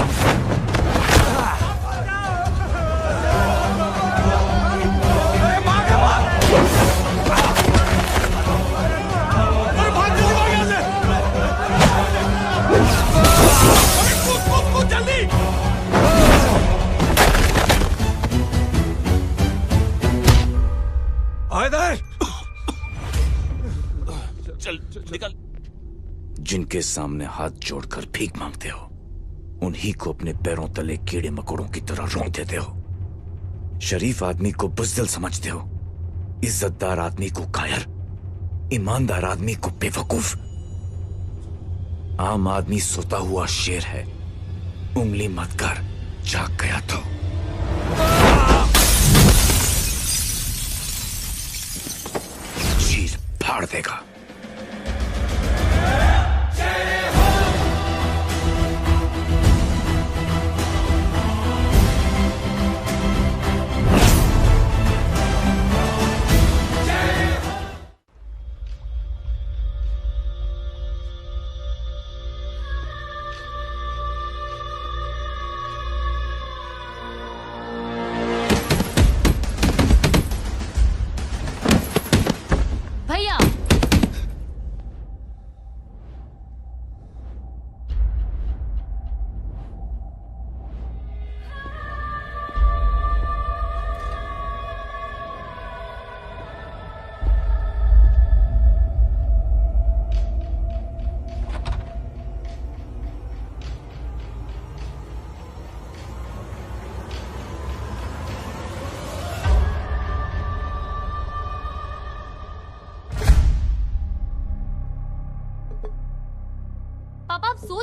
चल निकल। जिनके सामने हाथ जोड़कर भीख मांगते हो, उन्हीं को अपने पैरों तले कीड़े मकोड़ों की तरह रौंद देते हो। शरीफ आदमी को बुज़दिल समझते हो, इज्जतदार आदमी को कायर, ईमानदार आदमी को बेवकूफ। आम आदमी सोता हुआ शेर है, उंगली मत कर, जाग गया तो। चीर फाड़ देगा।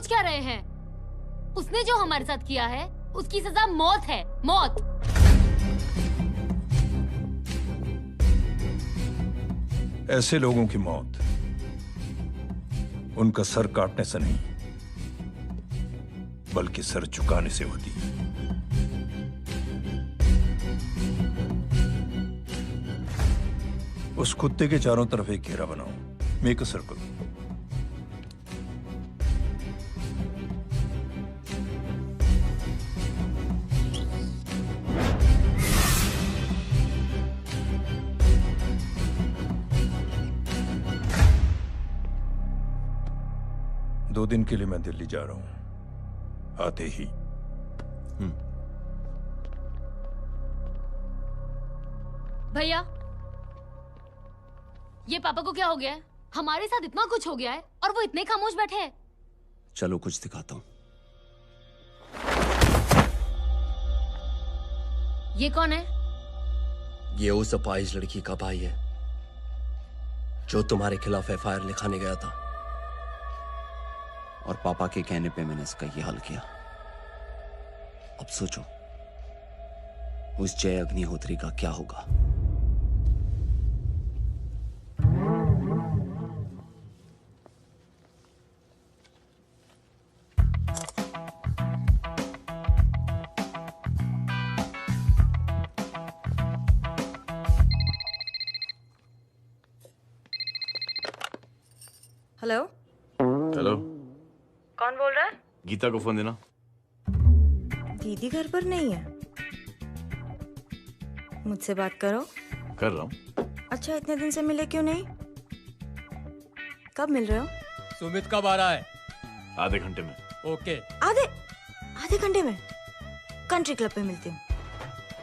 सोच क्या रहे हैं? उसने जो हमारे साथ किया है उसकी सजा मौत है, मौत। ऐसे लोगों की मौत उनका सर काटने से नहीं बल्कि सर झुकाने से होती है। उस कुत्ते के चारों तरफ एक घेरा बनाओ, मेक अ सर्कल। दो दिन के लिए मैं दिल्ली जा रहा हूं, आते ही। भैया, ये पापा को क्या हो गया है? हमारे साथ इतना कुछ हो गया है और वो इतने खामोश बैठे हैं। चलो कुछ दिखाता हूं। ये कौन है? ये उस अपाहिज लड़की का भाई है जो तुम्हारे खिलाफ एफआईआर लिखाने गया था, और पापा के कहने पे मैंने इसका ये हाल किया। अब सोचो उस जय अग्निहोत्री का क्या होगा। हेलो। हेलो, कौन बोल रहा है? गीता को फोन देना। दीदी घर पर नहीं है। मुझसे बात करो। कर रहा हूँ। अच्छा, इतने दिन से मिले क्यों नहीं? कब मिल रहे हो? सुमित कब आ रहा है? आधे घंटे में। ओके। आधे घंटे में कंट्री क्लब पे मिलती हूँ।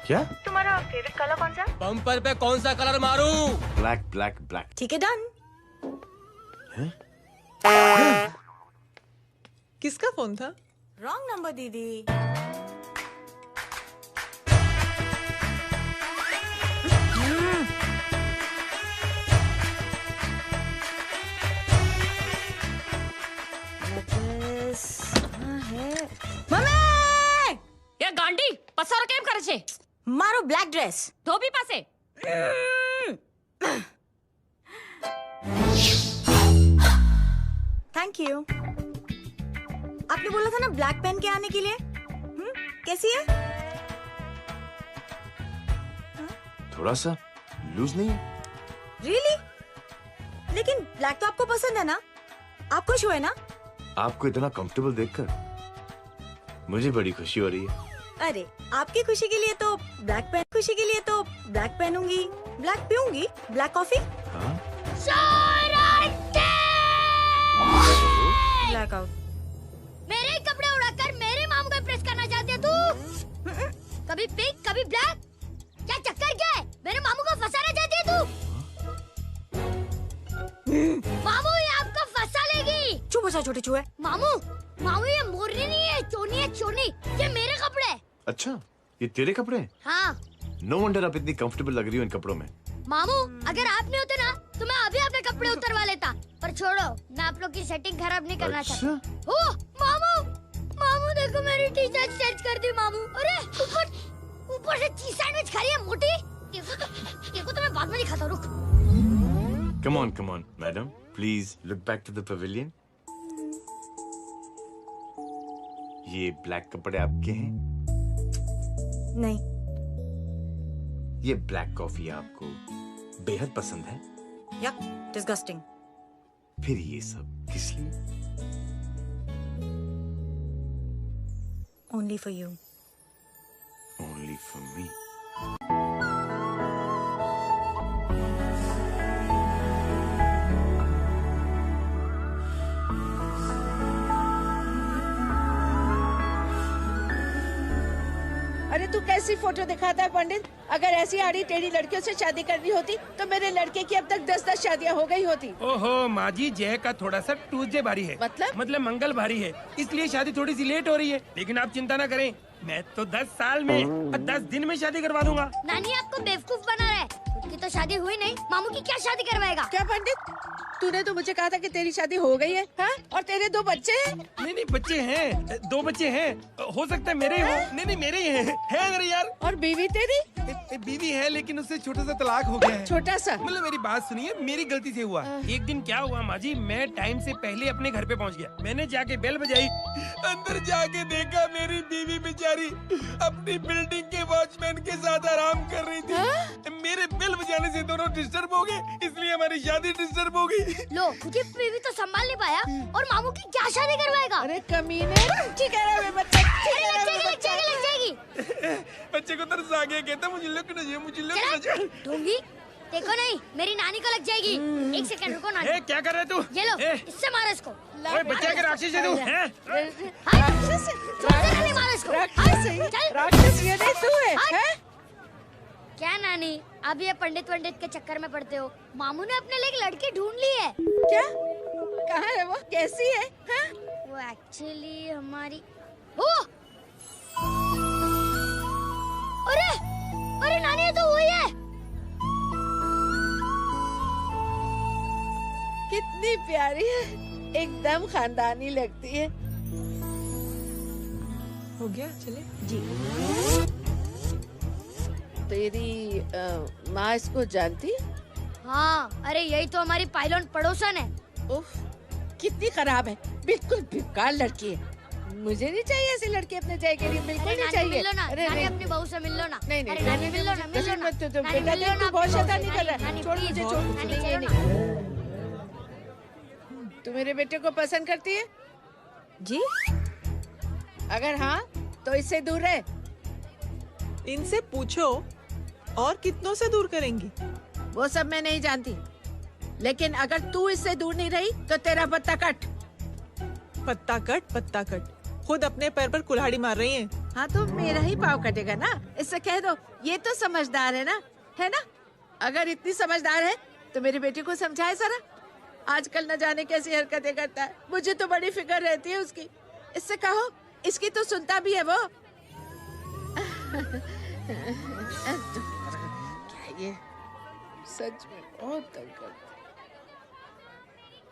क्या? तुम्हारा फेवरेट कलर कौन सा? बम्पर पे कौन सा कलर मारूं? Black black black. ठीक है, डन। किसका फोन था? रॉन्ग नंबर दीदी। ये गांडी पसारो केम करे छे? मारो ब्लैक ड्रेस धोबी पासे। Thank you. आपने बोला था ना ब्लैक पेन के आने के लिए। कैसी है? थोड़ा सा लूज नहीं है? रियली? लेकिन ब्लैक तो आपको पसंद है ना? आप खुश हुए ना? आपको इतना कंफर्टेबल देखकर मुझे बड़ी खुशी हो रही है। अरे, आपकी खुशी के लिए तो ब्लैक पेन, खुशी के लिए तो ब्लैक पहनूंगी, ब्लैक पीऊंगी, ब्लैक कॉफी। हाँ? Black out. मेरे कपड़े उड़ाकर मेरे मामू को इम्प्रेस करना चाहती है तू? कभी पिंक, कभी ब्लैक, क्या चक्कर क्या है? मेरे मामू को फंसाना चाहती है तू? मामू, ये आपको फंसा लेगी। चुप हो जा छोटे चूहे। मामू, मामू ये मोरनी नहीं है, चोनी है, चोनी। ये मेरे कपड़े हैं। अच्छा, ये तेरे कपड़े हैं? हाँ। नो वंडर आप इतनी कंफर्टेबल लग रही हो इन कपड़ों में। मामू, अगर आप नहीं होते ना तो मैं अभी अपने कपड़े उतरवा लेता। पर छोड़ो, मैं आप लोग की सेटिंग खराब नहीं करना चाहता। ओह, मामू, मामू देखो मेरी टी शर्ट चेंज कर दी मामू। अरे ऊपर से चीज सैंडविच खा रही है मोटी। देखो तो मैं बाद में दिखाता हूँ, रुक। Come on, madam. Please look back to the pavilion. ये ब्लैक कपड़े आपके हैं? नहीं। ये ब्लैक कॉफी आपको बेहद पसंद है? या डिस्गस्टिंग। फिर ये सब किस लिए? Only for you. Only for me. अरे तू कैसी फोटो दिखाता है पंडित? अगर ऐसी आड़ी टेढ़ी लड़कियों से शादी करनी होती तो मेरे लड़के की अब तक 10-10 शादियां हो गई होती। ओहो माँ जी, जय का थोड़ा सा ट्यूसडे भारी है। मतलब मंगल भारी है, इसलिए शादी थोड़ी सी लेट हो रही है। लेकिन आप चिंता ना करें, मैं तो 10 साल में और 10 दिन में शादी करवा दूंगा। नानी आपको बेवकूफ बना रहा है। उसकी तो शादी हुई नहीं, मामू की क्या शादी करवाएगा? क्या पंडित? तूने तो मुझे कहा था कि तेरी शादी हो गई है, हाँ? और तेरे 2 बच्चे हैं। नहीं बच्चे हैं, 2 बच्चे हैं। हो सकता है मेरे ही हो। नहीं मेरे ही हैं। है अगर यार। और बीवी तेरी? बीवी है लेकिन उससे छोटा सा तलाक हो गया है। छोटा सा? मतलब मेरी बात सुनिए, मेरी गलती से हुआ। एक दिन क्या हुआ माँ जी, मैं टाइम से पहले अपने घर पे पहुँच गया। मैंने जाके बेल बजाई, अंदर जाके देखा मेरी बीवी बेचारी अपनी बिल्डिंग के वॉचमैन के साथ आराम कर रही थी। मेरे बेल बजाने से दोनों डिस्टर्ब हो गए, इसलिए हमारी शादी डिस्टर्ब हो गई। लो, मुझे बीवी तो संभाल नहीं पाया और मामू की क्या शादी करवाएगा? अरे कमीने, ठीक है रे बच्चे, लग जाएगी। बच्चे को तरस आ गया, कहता मुझे लगना चाहिए, मुझे लगना चाहिए। ढूंढी देखो नहीं, मेरी नानी को लग जाएगी। 1 सेकंड रुको नानी। क्या कर रहे तू? ये लो, इससे मारो इसको। ओए बच्चे के राक्षस है तू, हैं? मारो इसको। राक्षस ये नहीं तू है? क्या नानी, अब ये पंडित के चक्कर में पड़ते हो? मामू ने अपने लिए एक लड़की ढूंढ ली है। क्या? कहाँ है वो? कैसी है? हाँ? वो एक्चुअली हमारी अरे नानी, ये तो वही है। कितनी प्यारी है, एकदम खानदानी लगती है। हो गया, चले जी। तेरी माँ इसको जानती? हाँ, अरे यही तो हमारी पायलट पड़ोसन है। उफ, कितनी खराब है, बिल्कुल बेकार लड़की है। मुझे नहीं चाहिए ऐसी लड़की अपने जय के लिए, बिल्कुल नहीं चाहिए। मिल लो ना, अरे नानी अपनी बहू से मिल लो ना। नहीं अरे नानी मिल लो ना, मिल लो ना। मत तो बेटा देख, तू बहुत शैतानी कर रहा है। छोड़ मुझे, छोड़। नहीं। तू मेरे बेटे को पसंद करती है? जी। अगर हाँ तो इससे दूर रहे। इनसे पूछो और कितनों से दूर करेंगी? वो सब मैं नहीं जानती, लेकिन अगर तू इससे दूर नहीं रही तो तेरा पत्ता कट। पत्ता कट, खुद अपने पैर पर कुल्हाड़ी मार रही हैं। हाँ तो मेरा ही पाँव कटेगा ना, इससे कह दो। ये तो समझदार है ना? अगर इतनी समझदार है तो मेरी बेटी को समझाए जरा। आजकल न जाने कैसी हरकतें करता है, मुझे तो बड़ी फिक्र रहती है उसकी। इससे कहो, इसकी तो सुनता भी है वो। क्या ये सच में बहुत तंग करता है।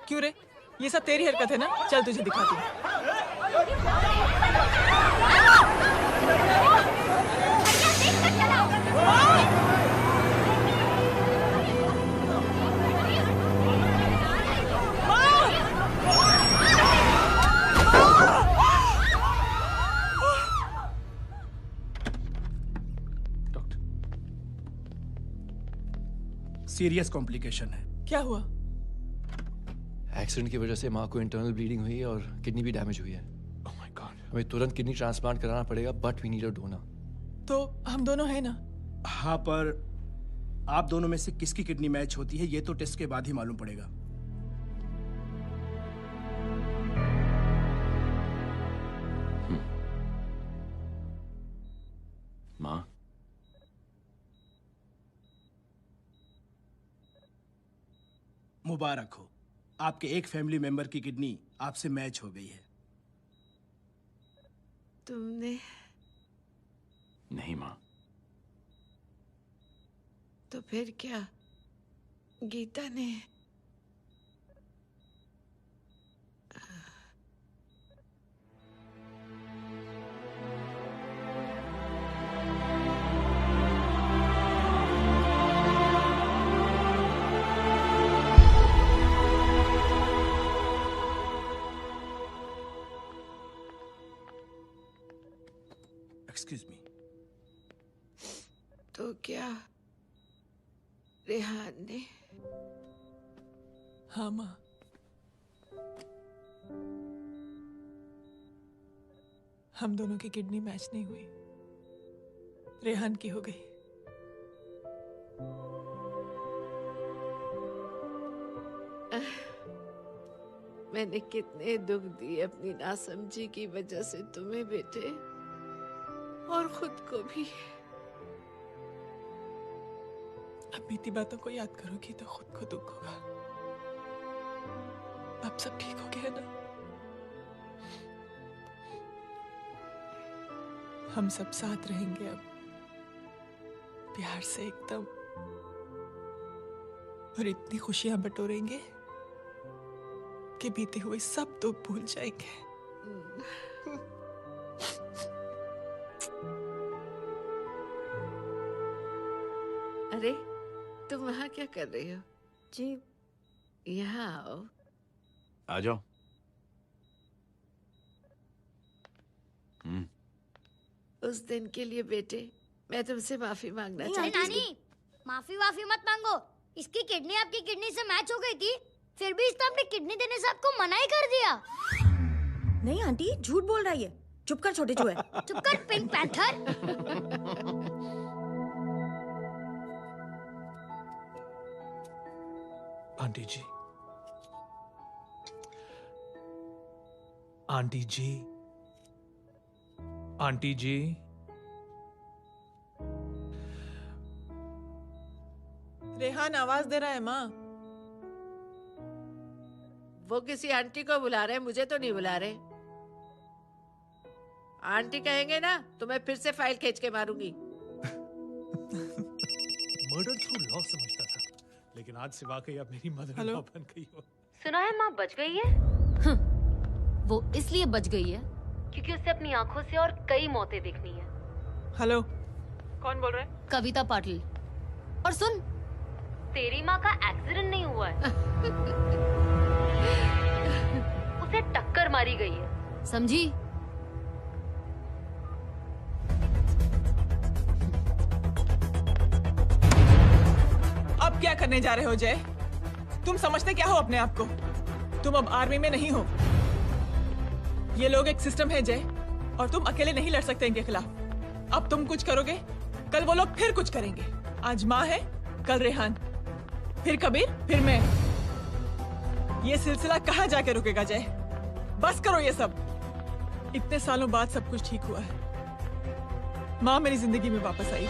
क्यों रे, ये सब तेरी हरकत है ना? चल तुझे दिखाती हूँ। सीरियस कॉम्प्लिकेशन है। क्या हुआ? एक्सीडेंट की वजह से माँ को इंटरनल ब्लीडिंग हुई है और किडनी भी डैमेज हुई है। Oh my God. हमें तुरंत किडनी ट्रांसप्लांट कराना पड़ेगा, but we need a donor. तो हम दोनों हैं ना? हाँ, पर आप दोनों में से किसकी किडनी मैच होती है ये तो टेस्ट के बाद ही मालूम पड़ेगा। माँ, मुबारक हो, आपके एक फैमिली मेंबर की किडनी आपसे मैच हो गई है। तुमने? नहीं माँ। तो फिर क्या? गीता ने? Excuse me. तो क्या रेहान ने? हाँ माँ, हम दोनों की किडनी मैच नहीं हुई, रेहान की हो गई। मैंने कितने दुख दिए अपनी नासमझी की वजह से तुम्हें बेटे, और खुद को भी। अब बीती बातों को याद करोगी तो खुद को दुख होगा। अब सब ठीक हो गया ना? हम सब साथ रहेंगे अब, प्यार से एकदम, और इतनी खुशियां बटोरेंगे आपके बीते हुए सब दुख भूल जाएंगे। अरे तुम वहाँ क्या कर रही हो? जी यहाँ आओ। आ जाओ। उस दिन के लिए बेटे मैं तुमसे माफी मांगना अरे चाहती हूँ। नानी, माफी वाफी मत मांगो। इसकी किडनी आपकी किडनी से मैच हो गई थी, फिर भी इसने अपनी किडनी देने से आपको मना ही कर दिया। नहीं आंटी, झूठ बोल रही है। चुप कर छोटे चूहे। चुप कर पिंक पैंथर। आंटी जी, आंटी जी, आंटी जी, रेहान आवाज दे रहा है माँ। वो किसी आंटी को बुला रहे हैं, मुझे तो नहीं बुला रहे। आंटी कहेंगे ना तो मैं फिर से फाइल खींच के मारूंगी। मर्डर थ्रू लॉ समझता था, लेकिन आज से वाकई अब मेरी मदर इन लॉ बन गई हो। सुना है माँ बच गई है। वो इसलिए बच गई है क्योंकि उसे अपनी आंखों से और कई मौतें देखनी है। हेलो, कौन बोल रहा है? कविता पाटिल। और सुन, तेरी माँ का एक्सीडेंट नहीं हुआ है, उसे टक्कर मारी गई है, समझी? अब क्या करने जा रहे हो जय? तुम समझते क्या हो अपने आप को? तुम अब आर्मी में नहीं हो। ये लोग एक सिस्टम है जय, और तुम अकेले नहीं लड़ सकते इनके खिलाफ। अब तुम कुछ करोगे, कल वो लोग फिर कुछ करेंगे। आज माँ है, कल रेहान, फिर कबीर, फिर मैं। ये सिलसिला कहाँ जाके रुकेगा जय? बस करो ये सब। इतने सालों बाद सब कुछ ठीक हुआ है। माँ मेरी जिंदगी में वापस आई।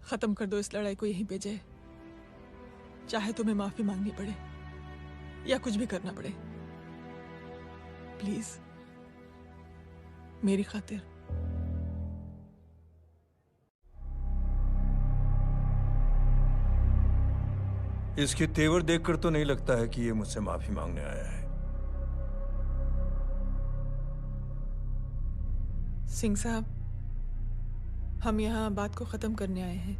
खत्म कर दो इस लड़ाई को यहीं पे जय। चाहे तुम्हें माफी मांगनी पड़े या कुछ भी करना पड़े, प्लीज मेरी खातिर। इसके तेवर देखकर तो नहीं लगता है कि ये मुझसे माफी मांगने आया है। सिंह साहब, हम यहाँ बात को खत्म करने आए हैं।